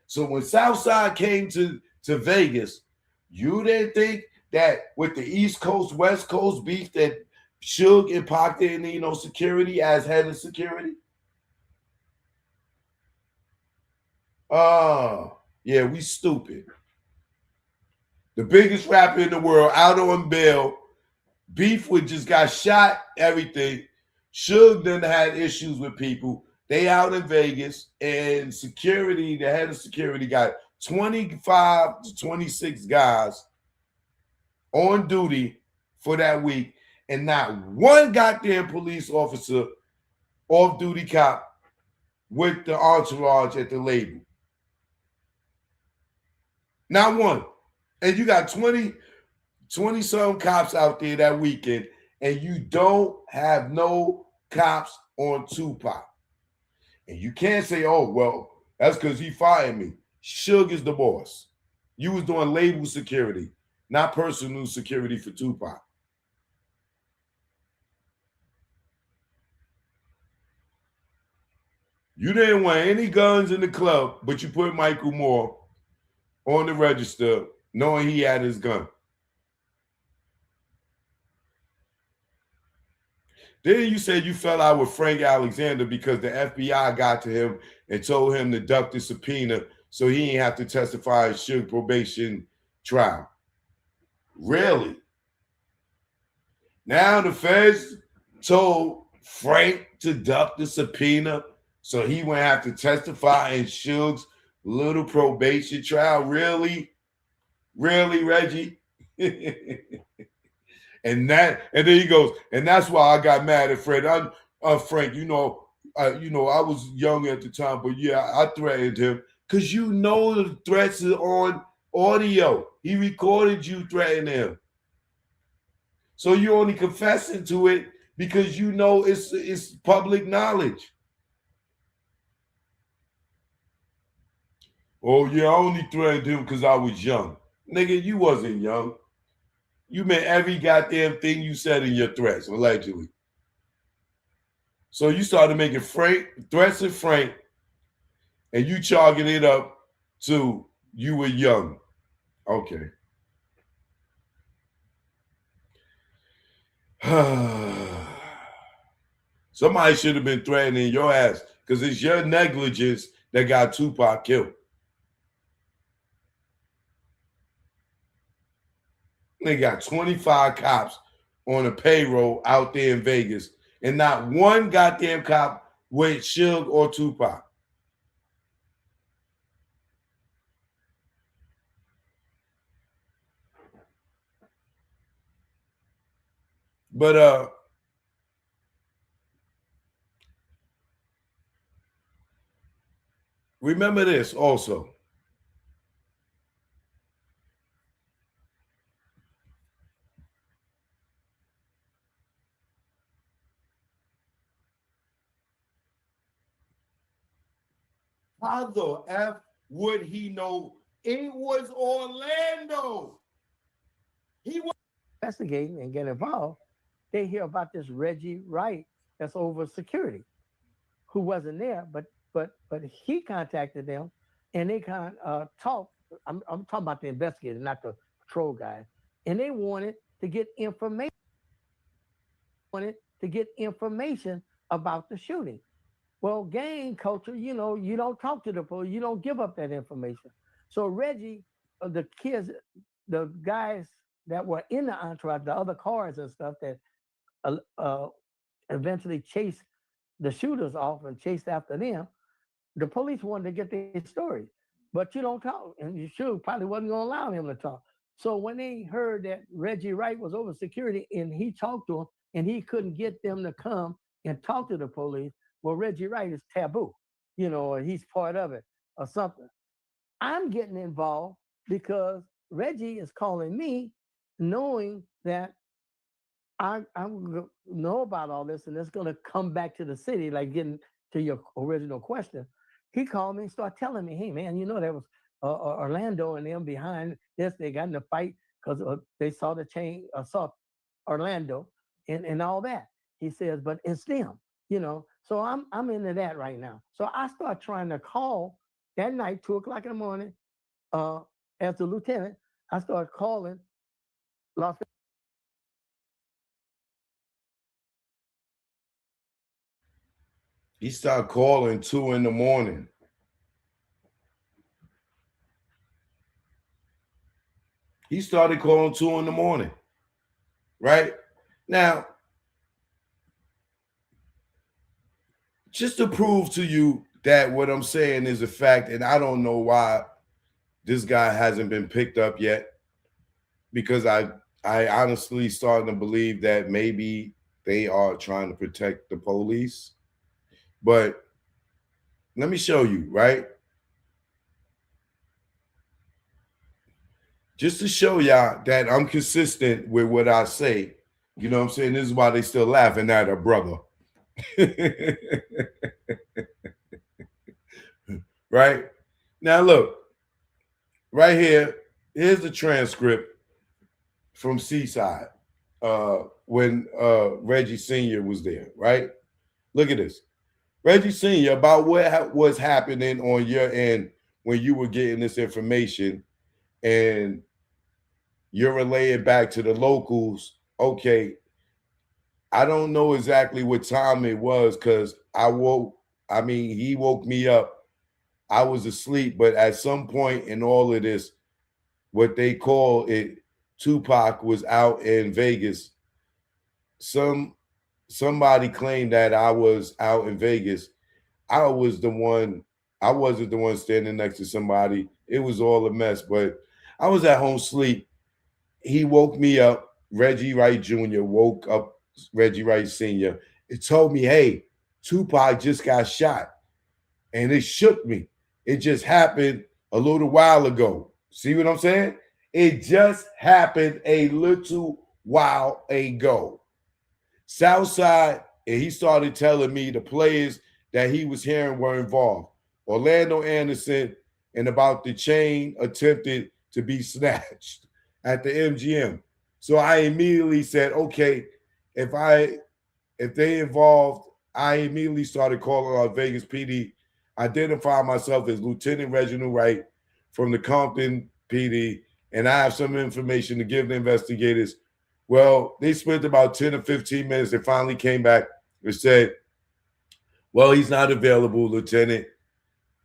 So when Southside came to Vegas, you didn't think that with the East Coast, West Coast beef that Suge and Pac didn't need no security as head of security? Yeah, we stupid. The biggest rapper in the world out on bail. Beef with just got shot, everything. Suge then had issues with people. They out in Vegas, and security, the head of security, got 25 to 26 guys on duty for that week, and not one goddamn police officer, off-duty cop, with the entourage at the label. Not one. And you got 20-some cops out there that weekend, and you don't have no cops on Tupac. And you can't say, oh, well, that's because he fired me. Suge is the boss. You was doing label security, not personal security for Tupac. You didn't want any guns in the club, but you put Michael Moore on the register knowing he had his gun. Then you said you fell out with Frank Alexander because the FBI got to him and told him to duck the subpoena so he didn't have to testify at Suge probation trial. Really? Now the feds told Frank to duck the subpoena so he wouldn't have to testify in Suge's little probation trial. Really? Really, Reggie? And then he goes, and that's why I got mad at Fred. Frank, I was young at the time, but yeah, I threatened him because the threats are on audio. He recorded you threatening him. So you're only confessing to it because it's public knowledge. Oh, yeah, I only threatened him because I was young. Nigga, you wasn't young. You meant every goddamn thing you said in your threats, allegedly. So you started making threats at Frank, and you chalking it up to you were young. Okay. Somebody should have been threatening your ass because it's your negligence that got Tupac killed. They got 25 cops on a payroll out there in Vegas, and not one goddamn cop with Suge or Tupac. But remember this also. How the F would he know it was Orlando? He was investigating and get involved. They hear about this Reggie Wright that's over security, who wasn't there, but he contacted them, and they talked. I'm talking about the investigator, not the patrol guys, and they wanted to get information. About the shooting. Well, gang culture, you don't talk to the police, you don't give up that information. So Reggie, the kids, the guys that were in the entourage, the other cars and stuff that eventually chased the shooters off and chased after them, the police wanted to get their story. But you don't talk, and you should probably wasn't going to allow him to talk. So when they heard that Reggie Wright was over security and he talked to him and he couldn't get them to come and talk to the police, well, Reggie Wright is taboo, or he's part of it or something. I'm getting involved because Reggie is calling me knowing that I know about all this and it's going to come back to the city, like getting to your original question. He called me and started telling me, hey, man, there was Orlando and them behind this. They got in a fight because they saw the chain, saw Orlando and all that. He says, but it's them, So I'm into that right now. So I start trying to call that night, 2:00 in the morning, as the lieutenant. I started calling Las Vegas. He started calling 2 in the morning. He started calling 2 in the morning. Right? Now, just to prove to you that what I'm saying is a fact, and I don't know why this guy hasn't been picked up yet, because I honestly starting to believe that maybe they are trying to protect the police. But let me show you, right? Just to show y'all that I'm consistent with what I say. You know what I'm saying? This is why they still laughing at her brother. Right? Now look, right here, here's the transcript from Seaside when Reggie Sr. was there, right? Look at this. Reggie Sr., about what was happening on your end when you were getting this information and you're relaying back to the locals. Okay, I don't know exactly what time it was because he woke me up. I was asleep, but at some point in all of this, what they call it, Tupac was out in Vegas. Somebody claimed that I was out in Vegas. I wasn't the one standing next to somebody. It was all a mess, but I was at home sleep. He woke me up. Reggie Wright Jr. woke up Reggie Wright Sr. It told me, hey, Tupac just got shot. And it shook me. It just happened a little while ago. See what I'm saying? It just happened a little while ago. Southside, and he started telling me the players that he was hearing were involved. Orlando Anderson and about the chain attempted to be snatched at the MGM. So I immediately said, okay, if they involved, I immediately started calling our Vegas PD, identify myself as Lieutenant Reginald Wright from the Compton PD, and I have some information to give the investigators. Well, they spent about 10 or 15 minutes. They finally came back and said, well, he's not available, Lieutenant,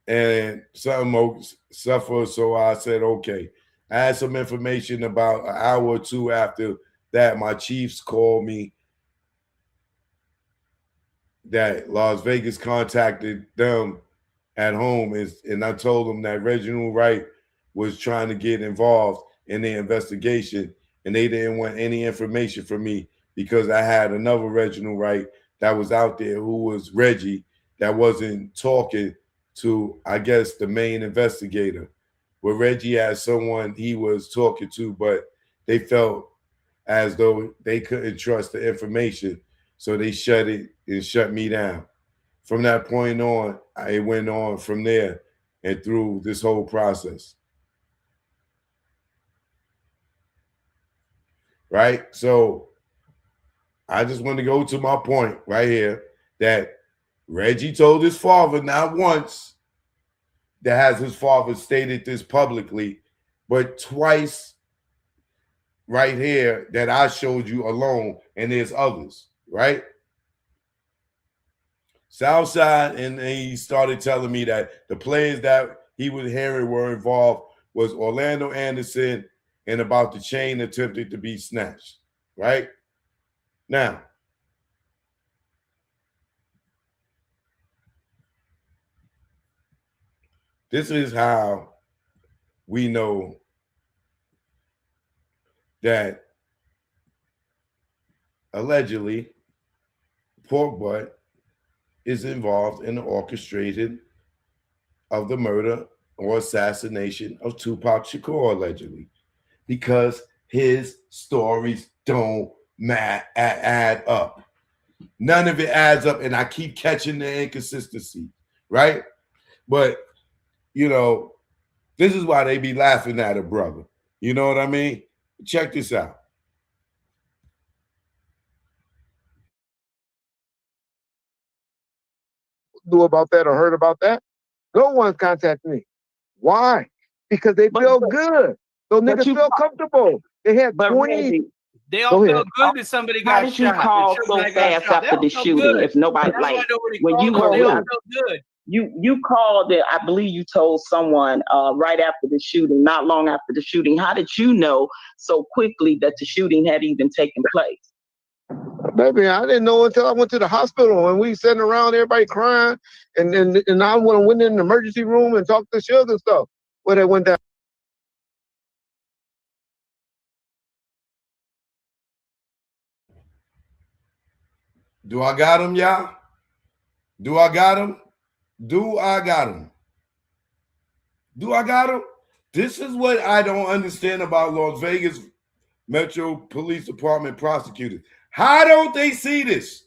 and something suffer. So I said, okay. I had some information about an hour or two after that. My chiefs called me that Las Vegas contacted them at home, and I told them that Reginald Wright was trying to get involved in the investigation, and they didn't want any information from me because I had another Reginald Wright that was out there who was Reggie that wasn't talking to, I guess, the main investigator. Where Reggie had someone he was talking to, but they felt as though they couldn't trust the information, so they shut it and shut me down. From that point on, it went on from there and through this whole process. Right? So I just want to go to my point right here that Reggie told his father not once, that has his father stated this publicly, but twice right here that I showed you alone, and there's others, right? Southside, and he started telling me that the players that he was hearing were involved was Orlando Anderson and about the chain attempted to be snatched, right? Now, This is how we know that allegedly Pork Butt is involved in the orchestrated of the murder or assassination of Tupac Shakur, allegedly, because his stories don't add up. None of it adds up, and I keep catching the inconsistency, right? But, you know, this is why they be laughing at a brother. You know what I mean? Check this out. Knew about that or heard about that. No one's contacted me. Why? Because they feel good. Those niggas feel comfortable. They had 20. Reggie, They all felt good that somebody got how did you shot. call that so Suge Knight got fast shot. They after all the felt shooting? good. If nobody That's why like nobody when you called were them. They all with felt good. you called it, I believe you told someone right after the shooting, not long after the shooting. How did you know so quickly that the shooting had even taken place? Baby, I didn't know until I went to the hospital and we sitting around, everybody crying, and I went in the emergency room and talked to Suge and stuff. Where they went down. Do I got him, y'all? Do I got him? Do I got him? Do I got him? This is what I don't understand about Las Vegas Metro Police Department prosecutors. How don't they see this?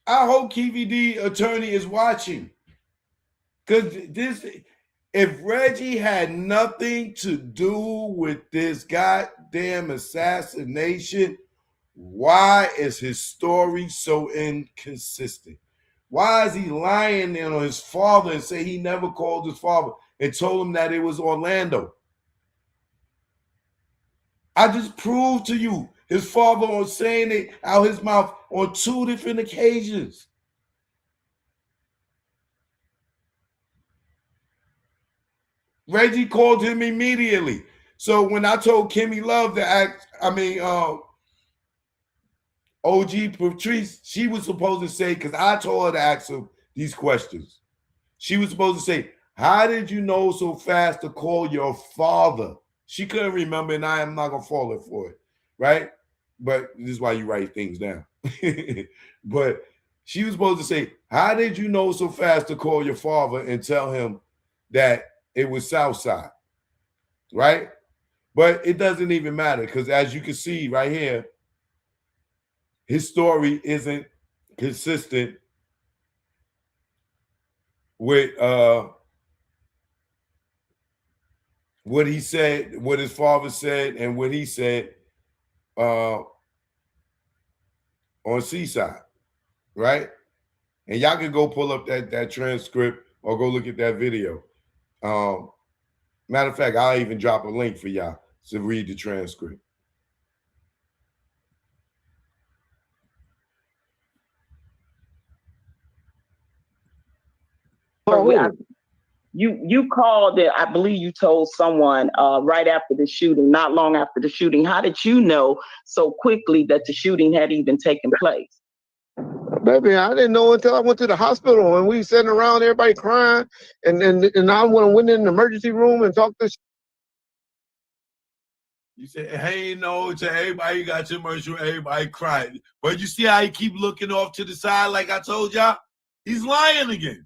I hope KVD attorney is watching. Because this, if Reggie had nothing to do with this goddamn assassination, why is his story so inconsistent? Why is he lying on his father and say he never called his father and told him that it was Orlando? I just proved to you his father was saying it out his mouth on 2 different occasions. Reggie called him immediately. So when I told Kimmy Love to act, OG Patrice, she was supposed to say, because I told her to ask him these questions. She was supposed to say, how did you know so fast to call your father? She couldn't remember, and I am not going to fault her for it, right? But this is why you write things down. But she was supposed to say, how did you know so fast to call your father and tell him that it was Southside, right? But it doesn't even matter, because as you can see right here, his story isn't consistent with what he said, what his father said, and what he said on Seaside, right? And y'all can go pull up that transcript or go look at that video. Matter of fact, I'll even drop a link for y'all to read the transcript. You called it, I believe you told someone right after the shooting, not long after the shooting. How did you know so quickly that the shooting had even taken place? Baby, I didn't know until I went to the hospital and we sitting around, everybody crying, and I went in the emergency room and talked to. You say, hey, no, to everybody you got your commercial, everybody cried. But you see how he keep looking off to the side like I told y'all? He's lying again.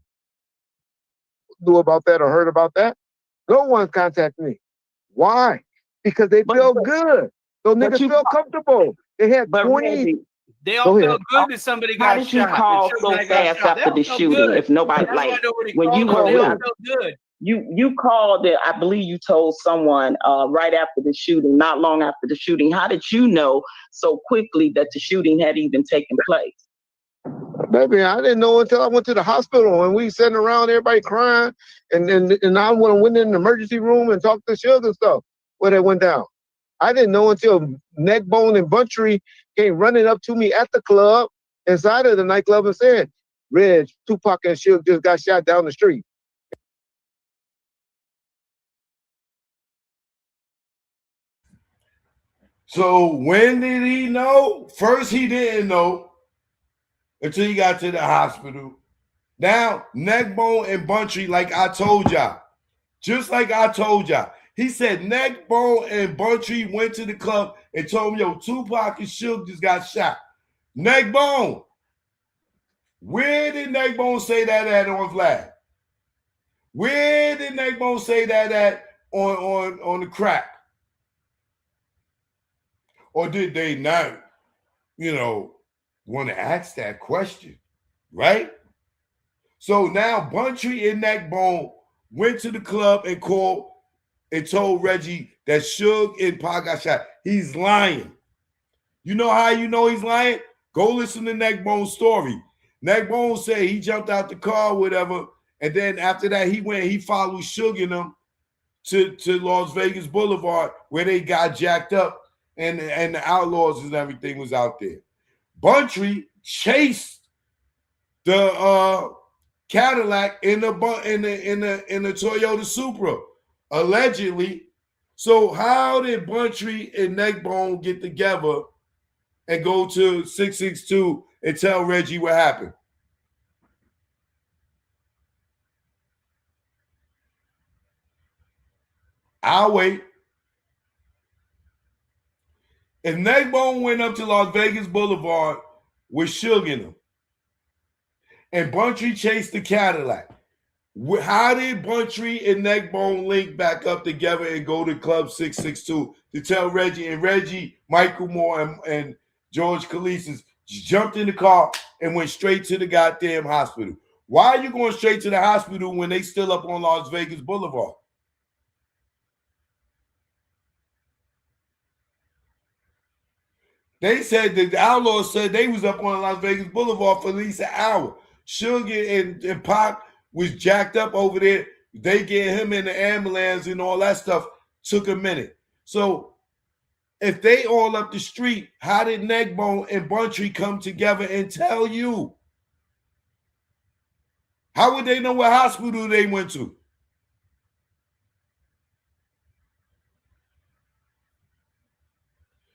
Knew about that or heard about that. No one's contacted me. Why? Because they feel good. Those niggas feel comfortable. They had 20. Reggie, they all felt good that somebody got shot. How did you call so fast after the shooting? If nobody like when you were felt good. You called it, I believe you told someone right after the shooting, not long after the shooting. How did you know so quickly that the shooting had even taken place? Baby, I didn't know until I went to the hospital and we sitting around, everybody crying, and I went in the emergency room and talked to Suge and stuff. Where they went down. I didn't know until Neckbone and Buntry came running up to me at the club, inside of the nightclub, and said, Reg, Tupac and Suge just got shot down the street. So when did he know? First, he didn't know until he got to the hospital. Now, Neckbone and Buntry, like I told y'all, just like I told y'all, he said Neckbone and Buntry went to the club and told him, yo, Tupac and Suge just got shot. Neckbone, where did Neckbone say that at on Vlad? Where did Neckbone say that at on the crack? Or did they not, want to ask that question, right? So now Buntry and Neckbone went to the club and called and told Reggie that Suge and Pac got shot. He's lying. You know how you know he's lying? Go listen to Neckbone's story. Neckbone said he jumped out the car, whatever, and then after that he followed Suge and them to Las Vegas Boulevard where they got jacked up and the Outlaws and everything was out there. Buntry chased the Cadillac in the Toyota Supra, allegedly. So how did Buntry and Neckbone get together and go to 662 and tell Reggie what happened? I'll wait. If Neckbone went up to Las Vegas Boulevard with Suge in him, and Buntry chased the Cadillac, how did Buntry and Neckbone link back up together and go to Club 662 to tell Reggie? And Reggie, Michael Moore, and George Calisis jumped in the car and went straight to the goddamn hospital. Why are you going straight to the hospital when they still up on Las Vegas Boulevard? They said that the Outlaws said they was up on Las Vegas Boulevard for at least an hour. Suge and Pac was jacked up over there. They get him in the ambulance and all that stuff. Took a minute. So if they all up the street, how did Neckbone and Buntry come together and tell you? How would they know what hospital they went to?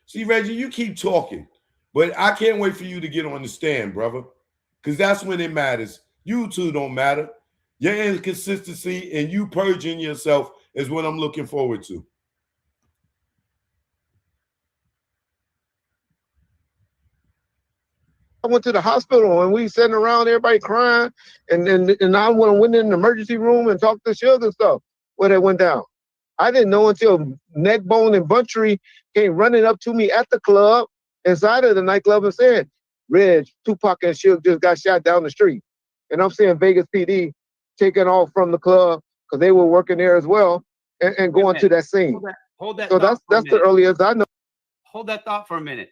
See, Reggie, you keep talking, but I can't wait for you to get on the stand, brother, because that's when it matters. You two don't matter. Your inconsistency and you purging yourself is what I'm looking forward to. I went to the hospital and we sitting around, everybody crying, and I went in the emergency room and talked to Suge and stuff where they went down. I didn't know until Neckbone and Buntry came running up to me at the club, inside of the nightclub, and said, Reg, Tupac and Suge just got shot down the street. And I'm seeing Vegas PD taking off from the club because they were working there as well and going to that scene. Hold that so that's the earliest I know. Hold that thought for a minute.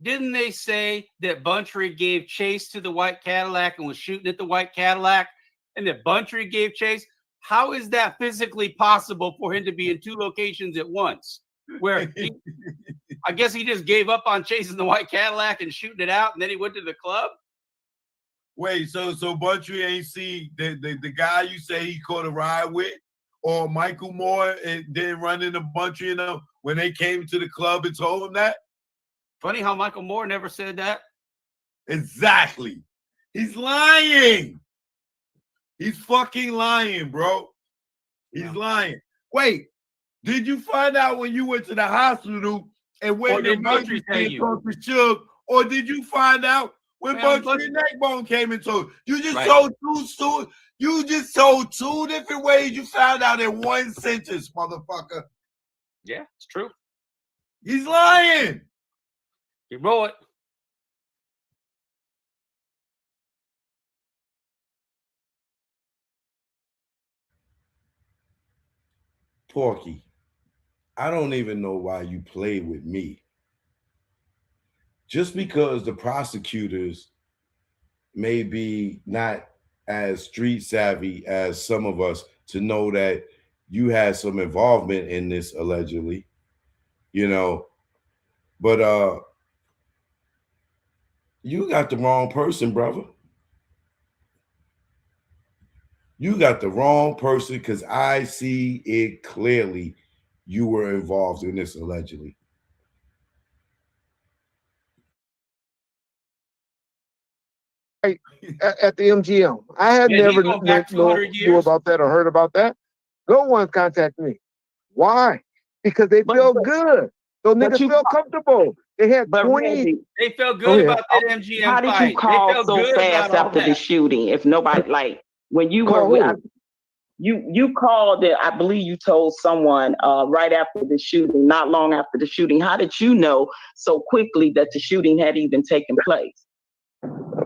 Didn't they say that Buntry gave chase to the white Cadillac and was shooting at the white Cadillac, and that Buntry gave chase? How is that physically possible for him to be in two locations at once? Where I guess he just gave up on chasing the white Cadillac and shooting it out, and then he went to the club? Wait, so Buntry ain't see the guy you say he caught a ride with, or Michael Moore and then run into Buntry when they came to the club and told him that? Funny how Michael Moore never said that. Exactly. He's lying. He's fucking lying, bro. He's lying. Wait, did you find out when you went to the hospital and when the Buntry came to Suge, or did you find out when Buntry and Neckbone came and told you? You just told you just told two different ways you found out in one sentence, motherfucker. Yeah, it's true. He's lying. You roll it. Porky, I don't even know why you play with me. Just because the prosecutors may be not as street savvy as some of us to know that you had some involvement in this allegedly, but you got the wrong person, brother. You got the wrong person because I see it clearly. You were involved in this allegedly. at the MGM. I had Yeah, never you go back 200 knew years. about that or heard about that. No one's contacted me. Why? Because they feel good. Those niggas feel comfortable. They had 20. Reggie, They felt Go good ahead. about that MGM how did you fight. They call felt so good about fast all after the that. shooting? If nobody like when you Call were, who? you called it. I believe you told someone right after the shooting, not long after the shooting. How did you know so quickly that the shooting had even taken place?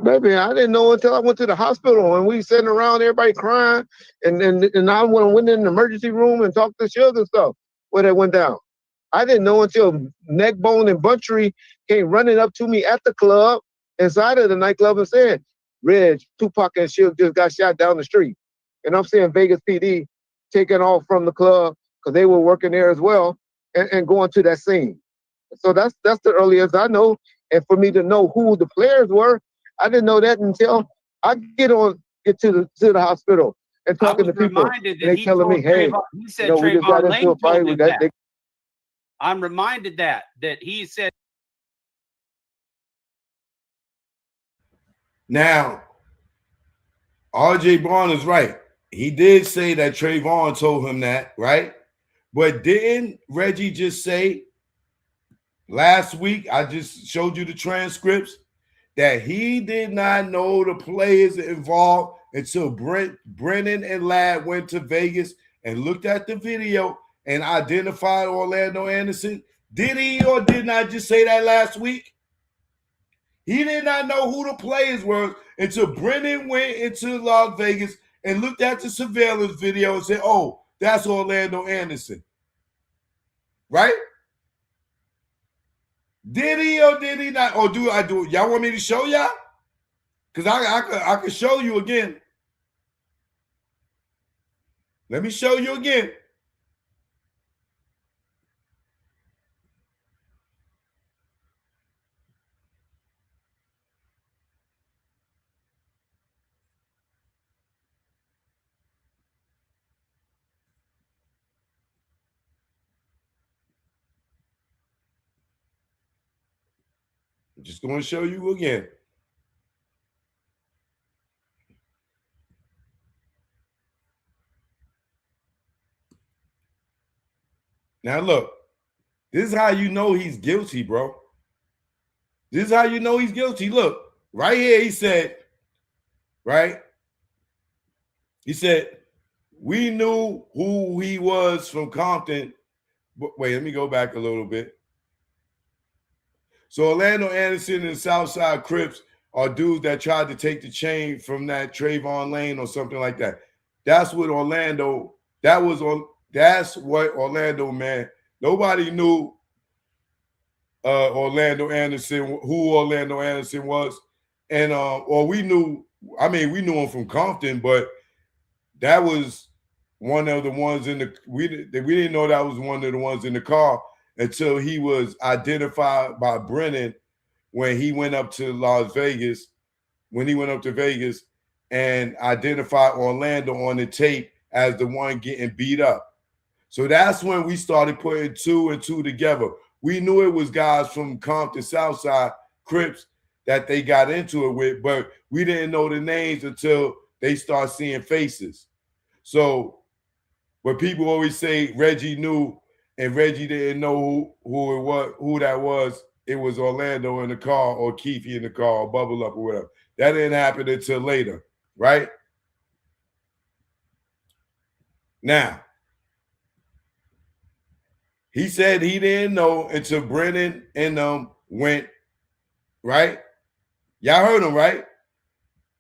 Baby, I didn't know until I went to the hospital and we sitting around, everybody crying, and I went in the emergency room and talked to Suge and stuff where that went down. I didn't know until Neckbone and Buntry came running up to me at the club, inside of the nightclub, and said, "Reg, Tupac and Suge just got shot down the street." And I'm seeing Vegas PD taking off from the club because they were working there as well and going to that scene. So that's the earliest I know. And for me to know who the players were, I didn't know that until I get to the hospital and I talking was to people. reminded And that they he telling me, told hey, Trayvon. He said we just got Trayvon into a Lane fight told with him that. that. I'm reminded that he said. Now, RJ Braun is right. He did say that Trayvon told him that, right? But didn't Reggie just say last week, I just showed you the transcripts, that he did not know the players involved until Brennan and Ladd went to Vegas and looked at the video and identified Orlando Anderson? Did he or did not just say that last week? He did not know who the players were until Brennan went into Las Vegas and looked at the surveillance video and said, "Oh, that's Orlando Anderson." Right? Did he or did he not? Or do I do? Y'all want me to show y'all? Because I could show you again. Let me show you again. I'm just going to show you again. Now look, this is how you know he's guilty, bro. This is how you know he's guilty. Look, right here he said, right? He said, we knew who he was from Compton. But wait, let me go back a little bit. So Orlando Anderson and Southside Crips are dudes that tried to take the chain from that Trayvon Lane or something like that. That's what Orlando, that's what Orlando, man. Nobody knew Orlando Anderson, who Orlando Anderson was. And or we knew him from Compton, but that was one of the ones in the we didn't know that was one of the ones in the car until he was identified by Brennan when he went up to Las Vegas, and identified Orlando on the tape as the one getting beat up. So that's when we started putting two and two together. We knew it was guys from Compton, Southside, Crips that they got into it with, but we didn't know the names until they start seeing faces. So when people always say Reggie knew and Reggie didn't know who that was, it was Orlando in the car or Keefe in the car or Bubble Up or whatever. That didn't happen until later, right? Now, he said he didn't know until Brennan and went, right? Y'all heard him, right?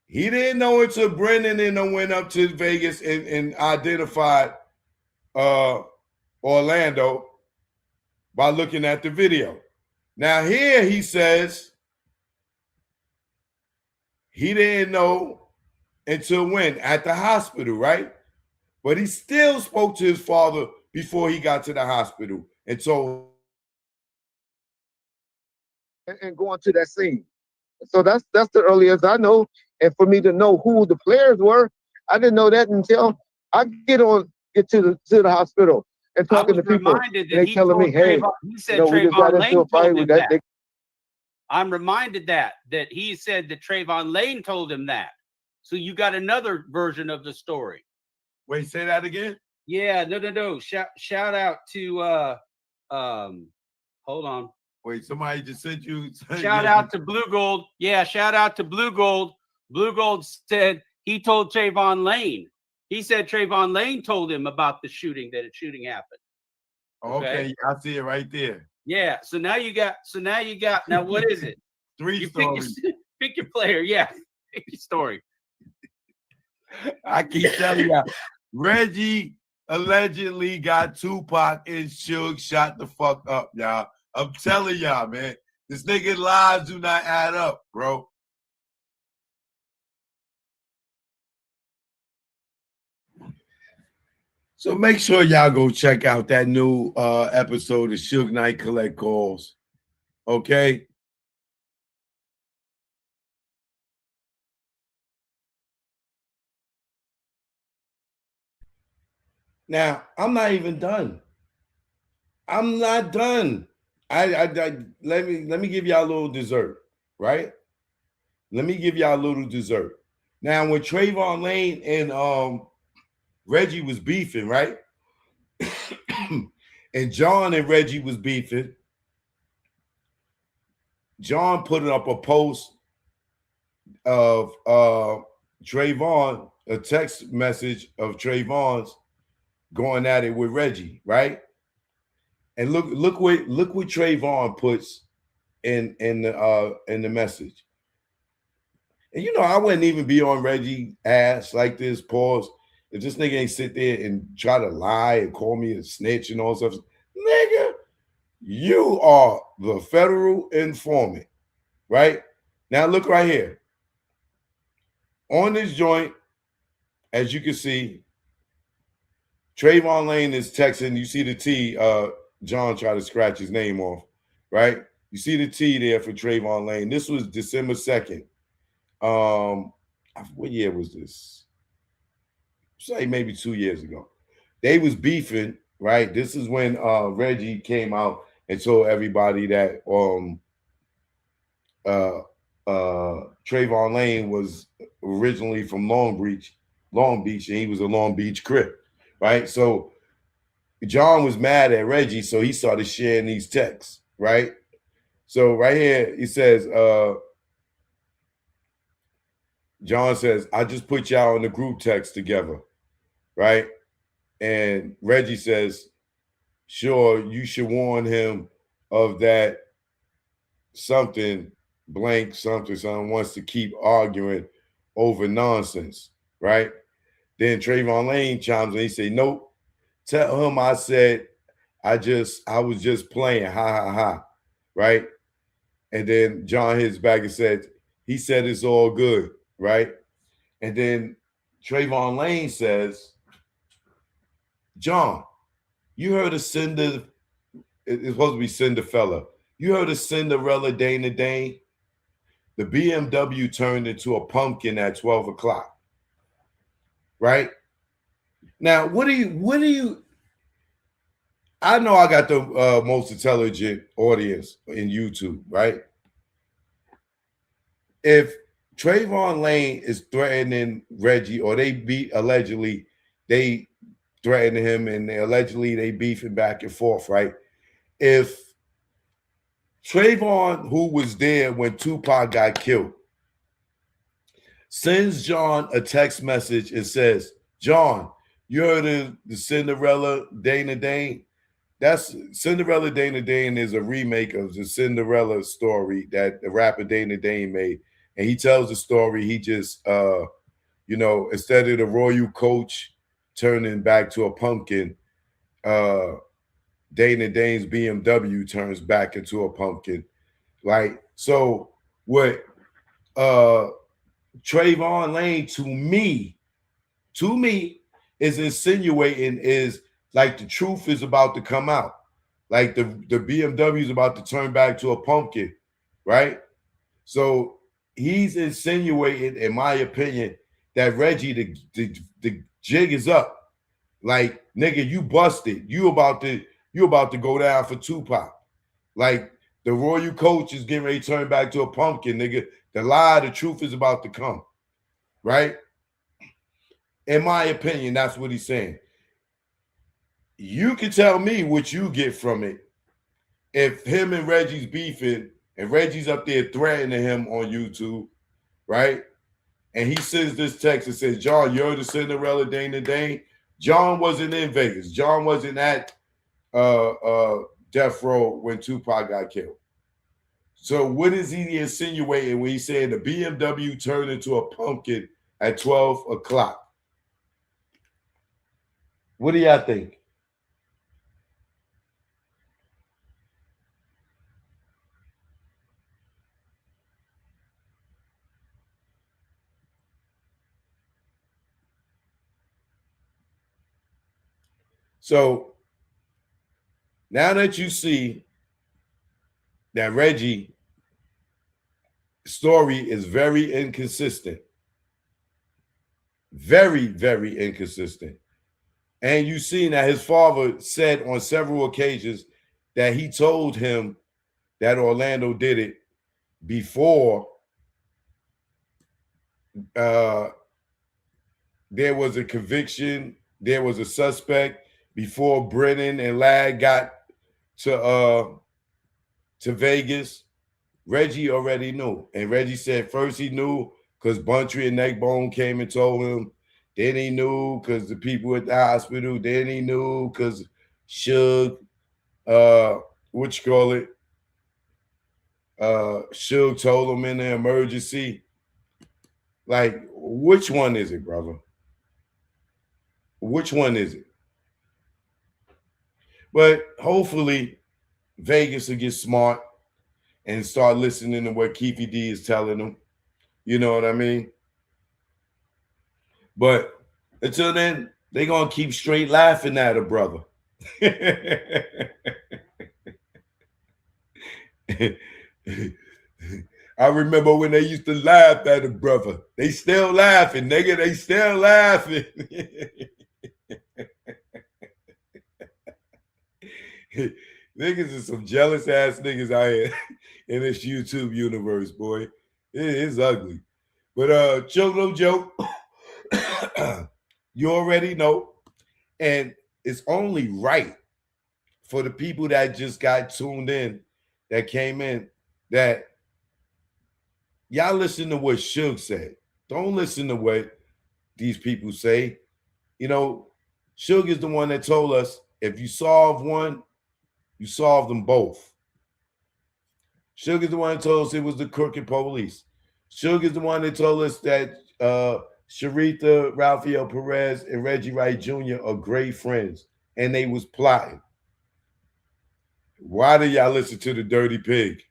He didn't know until Brennan and them went up to Vegas and identified Orlando by looking at the video. Now here he says he didn't know until when? At the hospital, right? But he still spoke to his father before he got to the hospital and told and going to that scene. So that's the earliest I know. And for me to know who the players were, I didn't know that until I get to the hospital and talking to people. Reminded that And they telling me, hey, Trayvon, he said we just got Trayvon into a Lane fight told with him that. that. I'm reminded that he said that Trayvon Lane told him that. So you got another version of the story. Wait, say that again? Yeah, no. Shout out to hold on. Wait, somebody just sent you. Shout out to Blue Gold. Yeah, shout out to Blue Gold. Blue Gold said he told Trayvon Lane. He said Trayvon Lane told him about the shooting, that a shooting happened. Okay, I see it right there. Yeah. So now you got. Now what is it? Three stories. Pick your player. Yeah. Pick your story. I keep telling y'all, Reggie allegedly got Tupac and Suge shot the fuck up, y'all. I'm telling y'all, man. This nigga lies do not add up, bro. So make sure y'all go check out that new episode of Suge Knight Collect Calls. Okay? Now, I'm not even done. I'm not done. Let me give y'all a little dessert, right? Let me give y'all a little dessert. Now, when Trayvon Lane and Reggie was beefing, right? And John and Reggie was beefing. John put up a post of Trayvon, a text message of Trayvon's going at it with Reggie, right? And look what Trayvon puts in the message. And I wouldn't even be on Reggie ass like this, pause. If this nigga ain't sit there and try to lie and call me a snitch and all stuff, nigga, you are the federal informant, right? Now look right here. On this joint, as you can see, Trayvon Lane is texting. You see the T, John tried to scratch his name off, right? You see the T there for Trayvon Lane. This was December 2nd. What year was this? Say maybe 2 years ago. They was beefing, right? This is when Reggie came out and told everybody that Trayvon Lane was originally from Long Beach, and he was a Long Beach Crip, right? So John was mad at Reggie, so he started sharing these texts, right? So right here, he says, John says, I just put y'all in the group text together, right? And Reggie says, sure, you should warn him of that something, blank, something wants to keep arguing over nonsense, right? Then Trayvon Lane chimes in, he say, nope, tell him I said, I was just playing, ha, right? And then John hits back and said, he said it's all good, right? And then Trayvon Lane says, John, you heard of Cinder, it's supposed to be Cinderfella. You heard of Cinderella Dana Dane? The BMW turned into a pumpkin at 12 o'clock, right? Now, what do you, I know I got the most intelligent audience in YouTube, right? If Trayvon Lane is threatening Reggie, or allegedly they threatening him, and allegedly they beefing back and forth, right? If Trayvon, who was there when Tupac got killed, sends John a text message and says, John, you heard of the Cinderella Dana Dane? That's Cinderella Dana Dane is a remake of the Cinderella story that the rapper Dana Dane made. And he tells the story, he just, instead of the royal coach turning back to a pumpkin, Dana Dane's BMW turns back into a pumpkin. Right? So what Trayvon Lane to me is insinuating is like the truth is about to come out. Like the BMW is about to turn back to a pumpkin, right? So he's insinuating, in my opinion, that Reggie, the jig is up. Like, nigga, you busted. You about to go down for Tupac. Like, The royal coach is getting ready to turn back to a pumpkin, nigga. The lie, the truth is about to come, right? In my opinion, that's what he's saying. You can tell me what you get from it. If him and Reggie's beefing and Reggie's up there threatening him on YouTube, right? And he sends this text and says, John, you're the Cinderella Dane the Dane. John wasn't in Vegas. John wasn't at Death Row when Tupac got killed. So what is he insinuating when he's saying the BMW turned into a pumpkin at 12 o'clock? What do y'all think? So now that you see that Reggie's story is very inconsistent, very, very inconsistent. And you've seen that his father said on several occasions that he told him that Orlando did it before there was a conviction, there was a suspect, before Brennan and Ladd got to Vegas. Reggie already knew. And Reggie said first he knew because Buntry and Neckbone came and told him. Then he knew because the people at the hospital. Then he knew because Suge, Suge told him in the emergency. Like, which one is it, brother? Which one is it? But hopefully Vegas will get smart and start listening to what Keefy D is telling them. You know what I mean? But until then, they're going to keep straight laughing at her, brother. I remember when they used to laugh at her, brother. They still laughing, nigga. They still laughing. Niggas is some jealous ass niggas out here in this YouTube universe, boy. It is ugly. But joke no joke. You already know. And it's only right for the people that just got tuned in, that came in, that y'all listen to what Suge said. Don't listen to what these people say. You know, Suge is the one that told us if you solve one, you solve them both. Suge is the one that told us it was the crooked police. Suge is the one that told us that Sharita, Rafael Perez, and Reggie Wright Jr. are great friends, and they was plotting. Why do y'all listen to the Dirty Pig?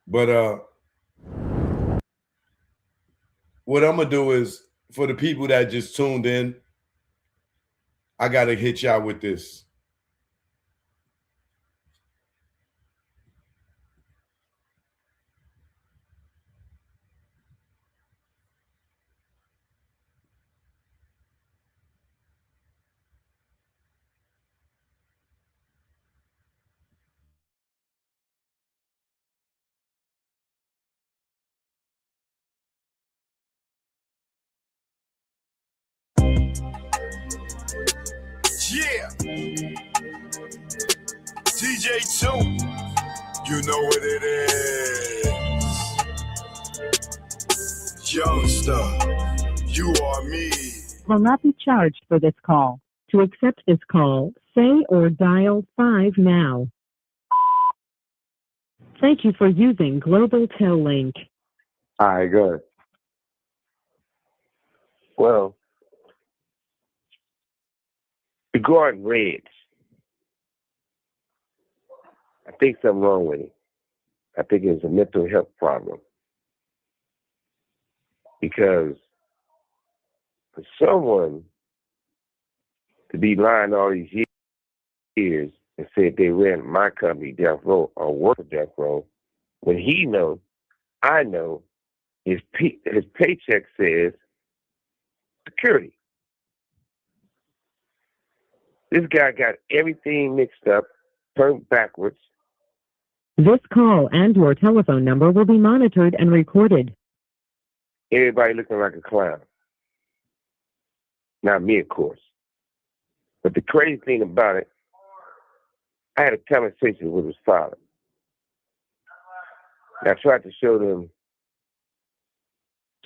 But what I'm gonna do is, for the people that just tuned in, I gotta hit y'all with this. Yeah. DJ2, you know what it is. Youngster, you are me. Will not be charged for this call. To accept this call, say or dial 5 now. Thank you for using Global Tel Link. All right, good. Well, regarding Reds, I think something wrong with it. I think it's a mental health problem. Because for someone to be lying all these years and said they ran my company, Death Row, or work at Death Row, when he knows, I know, his paycheck says security. This guy got everything mixed up, turned backwards. This call and your telephone number will be monitored and recorded. Everybody looking like a clown. Not me, of course. But the crazy thing about it, I had a conversation with his father. And I tried to show them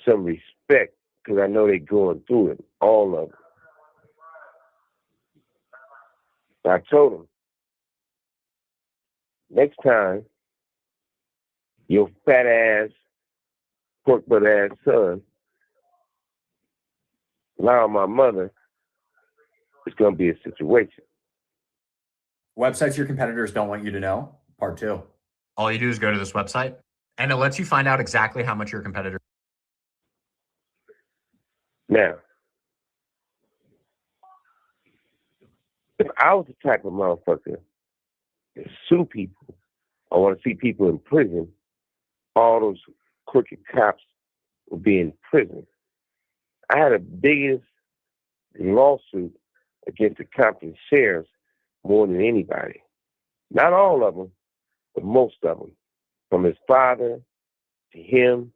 some respect because I know they're going through it, all of them. I told him, next time, your fat ass, pork butt ass son, allow my mother, it's going to be a situation. Websites your competitors don't want you to know, part 2. All you do is go to this website, and it lets you find out exactly how much your competitor. Now, if I was the type of motherfucker that sue people, I want to see people in prison, all those crooked cops would be in prison. I had the biggest lawsuit against the Compton sheriffs more than anybody. Not all of them, but most of them. From his father to him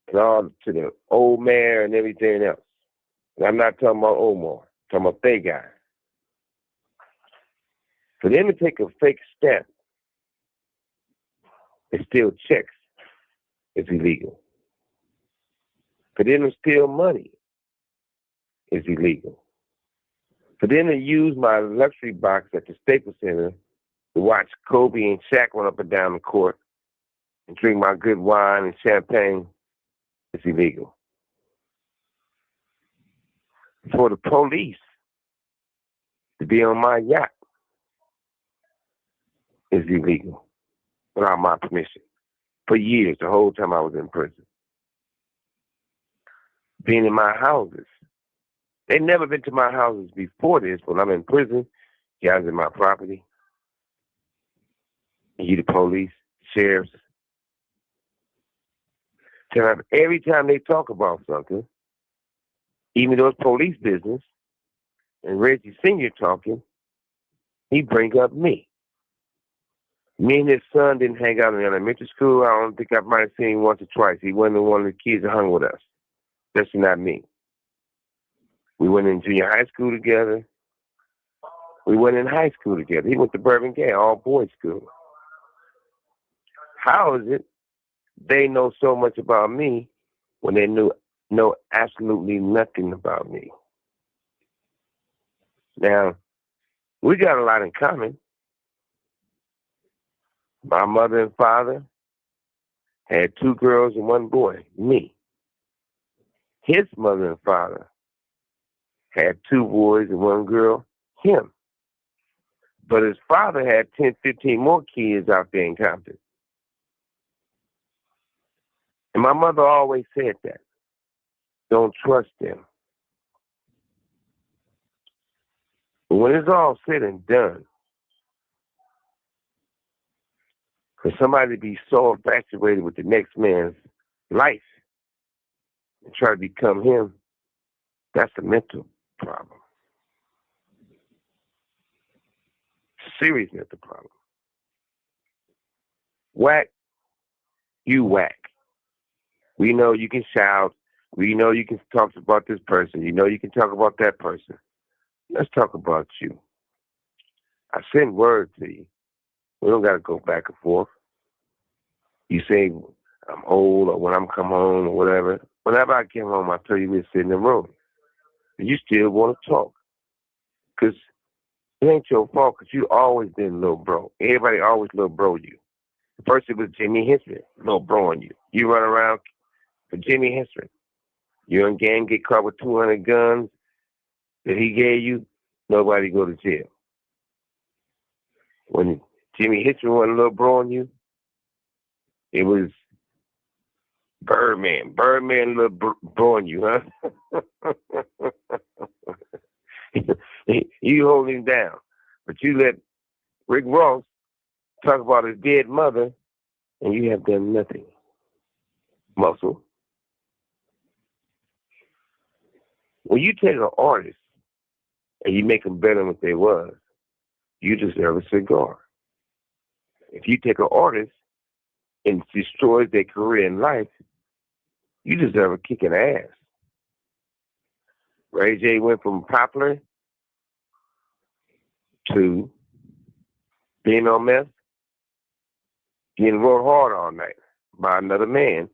and all to the old mayor and everything else. And I'm not talking about Omar, I'm talking about they guy. For them to take a fake stamp and steal checks is illegal. For them to steal money is illegal. For them to use my luxury box at the Staples Center to watch Kobe and Shaq run up and down the court and drink my good wine and champagne is illegal. For the police to be on my yacht is illegal without my permission. For years, the whole time I was in prison. Being in my houses. They've never been to my houses before this. When I'm in prison, you guys in my property. You the police, sheriffs. So every time they talk about something, even though it's police business, and Reggie Sr. talking, he bring up me. Me and his son didn't hang out in elementary school. I don't think I might have seen him once or twice. He wasn't one of the kids that hung with us. That's not me. We went in junior high school together. We went in high school together. He went to Bourbon Gay, all boys school. How is it they know so much about me when they know absolutely nothing about me? Now, we got a lot in common. My mother and father had 2 girls and 1 boy, me. His mother and father had 2 boys and 1 girl, him. But his father had 10, 15 more kids out there in Compton. And my mother always said that. Don't trust them. But when it's all said and done, for somebody to be so infatuated with the next man's life and try to become him, that's a mental problem. Serious mental problem. Whack, you whack. We know you can shout. We know you can talk about this person. You know you can talk about that person. Let's talk about you. I send word to you. We don't got to go back and forth. You say I'm old or when I'm come home or whatever. Whenever I get home, I tell you we'll sit in the room. And you still want to talk. Because it ain't your fault because you always been little bro. Everybody always little bro you. First it was Jimmy Henson, little bro on you. You run around for Jimmy Henson. You and gang get caught with 200 guns that he gave you, nobody go to jail. When Jimmy Henson went a little bro on you, it was Birdman. Birdman little bro on you, huh? You hold him down. But you let Rick Ross talk about his dead mother, and you have done nothing. Muscle. When you take an artist and you make them better than what they was, you deserve a cigar. If you take an artist and destroys their career in life, you deserve a kick in the ass. Ray J went from popular to being on meth, getting rode hard all night by another man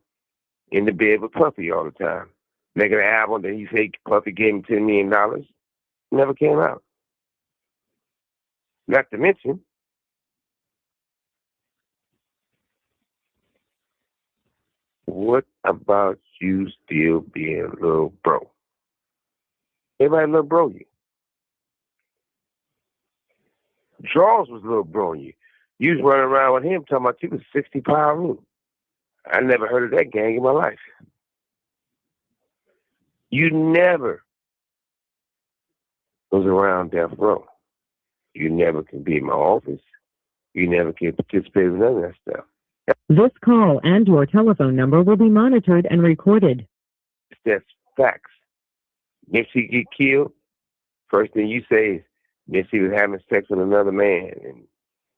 in the bed with Puffy all the time. Making an album that he said Puffy gave him $10 million. Never came out. Not to mention, what about you still being a little bro? Everybody little bro you. Charles was little bro you. You was running around with him talking about you was 60-pound. I never heard of that gang in my life. You never was around death row. You never can be in my office. You never can participate in none of that stuff. This call and your telephone number will be monitored and recorded. That's facts. Nipsey get killed, first thing you say is Nipsey was having sex with another man, and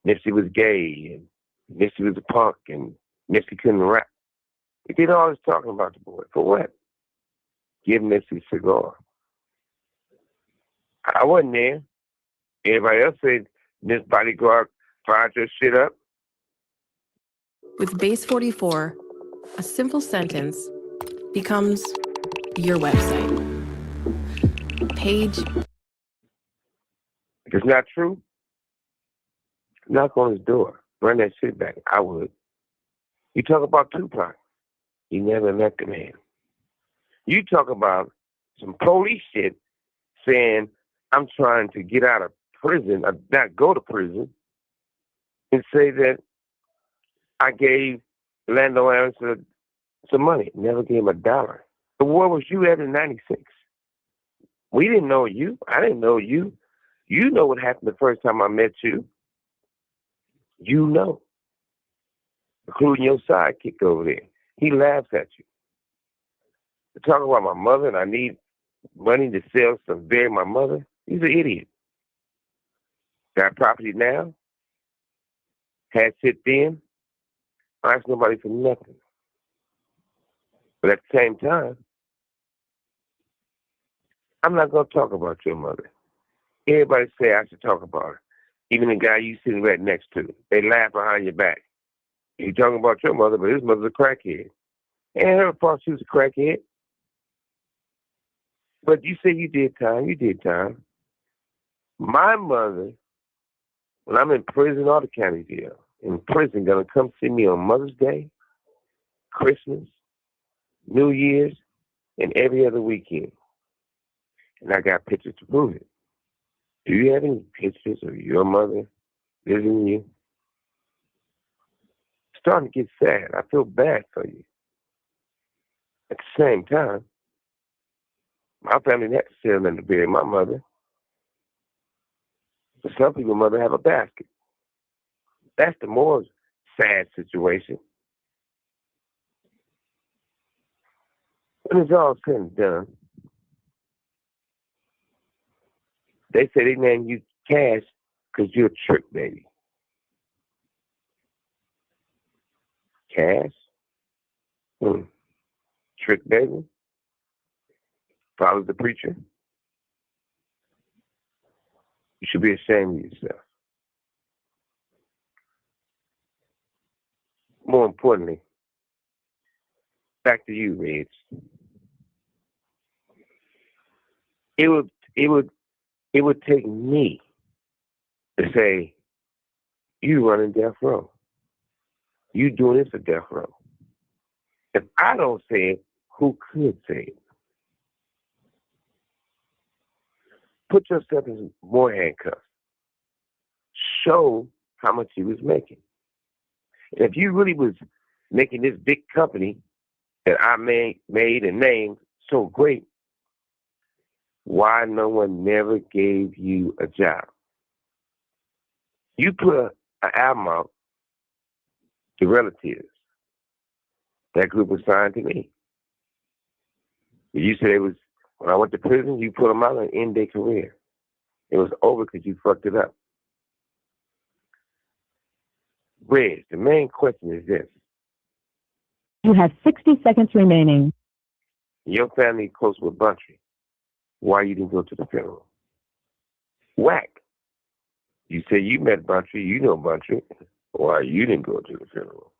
Nipsey was gay, and Nipsey was a punk, and Nipsey couldn't rap. They did all this talking about the boy. For what? Give Nipsey a cigar. I wasn't there. Everybody else said this bodyguard fired your shit up. With Base 44, a simple sentence becomes your website. Page. If it's not true, knock on his door. Run that shit back. I would. You talk about Tupac. You never met the man. You talk about some police shit saying, I'm trying to get out of prison, or not go to prison, and say that I gave Lando Anderson some money. Never gave him $1. But where was you at in 96? We didn't know you. I didn't know you. You know what happened the first time I met you. You know. Including your sidekick over there. He laughs at you. You're talking about my mother and I need money to sell some bury my mother. He's an idiot. Got property now. Had shit then. I ask nobody for nothing. But at the same time, I'm not going to talk about your mother. Everybody say I should talk about her. Even the guy you sitting right next to. They laugh behind your back. You're talking about your mother, but his mother's a crackhead. And her fault she was a crackhead. But you say you did time. You did time. My mother, when I'm in prison or the county jail, in prison, gonna come see me on Mother's Day, Christmas, New Year's, and every other weekend. And I got pictures to prove it. Do you have any pictures of your mother visiting you? It's starting to get sad. I feel bad for you. At the same time, my family didn't have to sell them to bury my mother. But some people's mother have a basket. That's the more sad situation. When it's all said and done, they say they named you Cash because you're a trick baby. Cash? Trick baby? Follow the preacher? You should be ashamed of yourself. More importantly, back to you, Reg. It would take me to say, you running death row. You doing this for death row. If I don't say it, who could say it? Put yourself in more handcuffs. Show how much you was making. And if you really was making this big company that I made and named so great, why no one never gave you a job? You put an album out to relatives. That group was signed to me. You said it was, when I went to prison, you put them out and end their career. It was over because you fucked it up. Reg, the main question is this. You have 60 seconds remaining. Your family close with Buntry. Why you didn't go to the funeral? Whack. You say you met Buntry, you know Buntry. Why you didn't go to the funeral?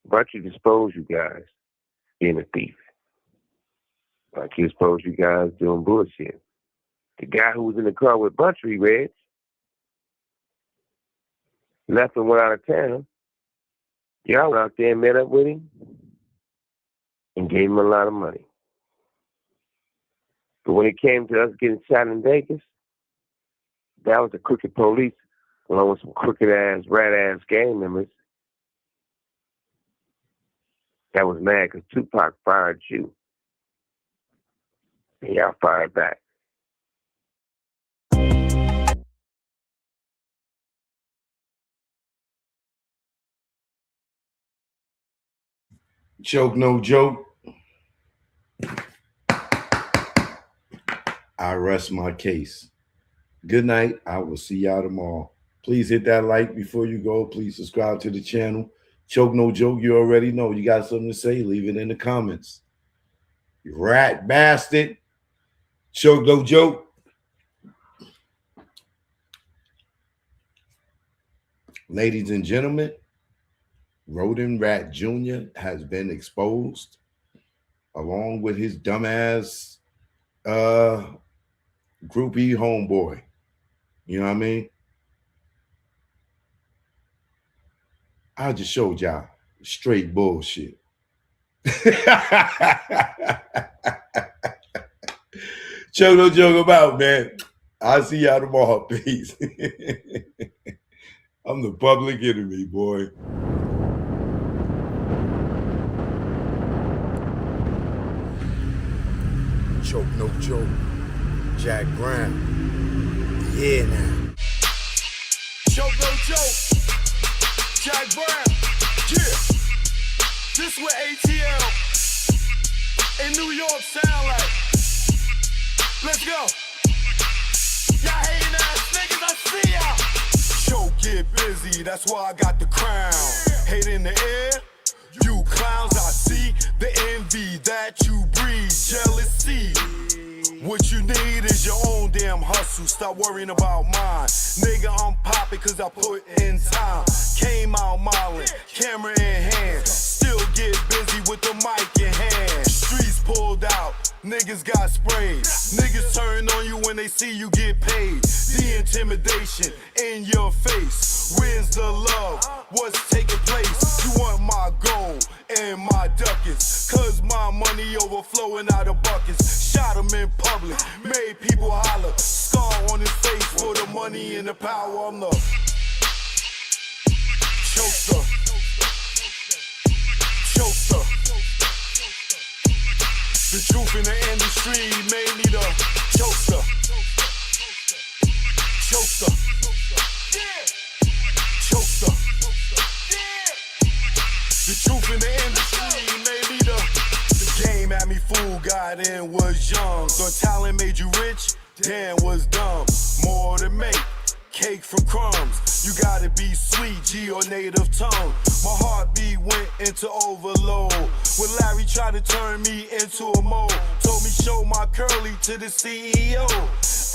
Buntry disposed you guys being a thief. Like he exposed you guys doing bullshit. The guy who was in the car with Buntry, Reg, left and went out of town. Y'all went out there and met up with him and gave him a lot of money. But when it came to us getting shot in Vegas, that was the crooked police along with some crooked-ass, rat-ass gang members that was mad because Tupac fired you. And y'all fired back. Joke, no joke. I rest my case. Good night. I will see y'all tomorrow. Please hit that like before you go. Please subscribe to the channel. Choke, no joke. You already know. You got something to say? Leave it in the comments. You rat bastard. Choke, no joke. Ladies and gentlemen, Rodent Rat Jr. has been exposed along with his dumbass groupie homeboy. You know what I mean? I just showed y'all straight bullshit. Choke, no joke about, man. I'll see y'all tomorrow. Peace. I'm the public enemy, boy. Choke, no joke. Jack Brown. Yeah, now. Choke, no joke. Jack Brown. Yeah. This what ATL in New York sound like. Let's go. Y'all hating ass niggas, I see y'all. Choke, get busy, that's why I got the crown. Hate in the air, you clowns, I see the envy that you breed, jealousy. What you need is your own damn hustle. Stop worrying about mine. Nigga, I'm popping cause I put in time. Came out modeling, camera in hand. Still get busy with the mic in hand. Streets pulled out, niggas got sprayed. Niggas turn on you when they see you get paid. The intimidation in your face. Where's the love? What's taking place? You want my gold and my ducats, cause my money overflowing out of buckets. Shot him in public, made people holler. Scar on his face for the money and the power. I'm the chokester. Chokester. The truth in the industry made me the chokester. Chokester. Chokester. The truth in the industry made me the game had me fooled, got in, was young. The talent made you rich, damn was dumb. More to make, cake from crumbs. You gotta be sweet, G or native tongue. My heartbeat went into overload. When Larry tried to turn me into a mole, told me show my curly to the CEO.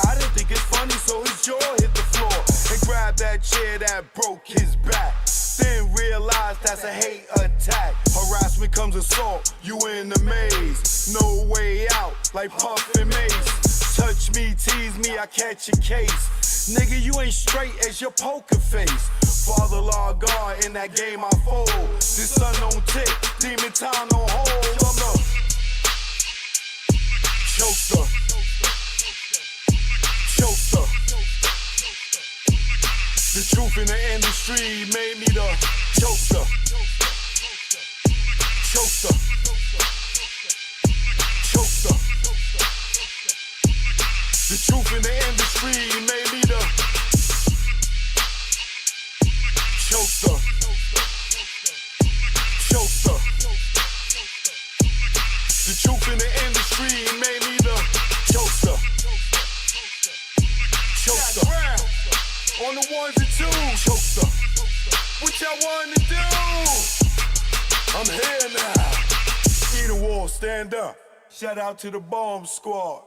I didn't think it's funny, so his jaw hit the floor and grabbed that chair that broke his back. Then realized that's a hate attack. Harassment comes assault, you in the maze. No way out, like Puff and Mace. Touch me, tease me, I catch a case. Nigga, you ain't straight as your poker face. Father law God, in that game I fold. This sun don't tick, demon time don't hold. I'm the chokester. Chokester. The truth in the industry made me the chokester. Chokester. Chokester. The truth in the industry made me the chokester. Chokester. The truth in the industry made me the chokester. I wanted to do. I'm here now. See the wall, stand up. Shout out to the bomb squad.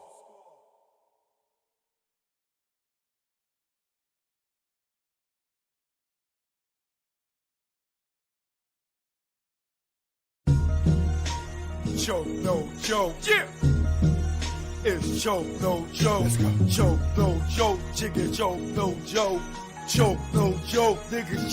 Choke, no joke. Yeah. It's choke, no joke. Let's go. Choke, no joke. Chicken choke, no joke. Choke, no joke. Niggas choke.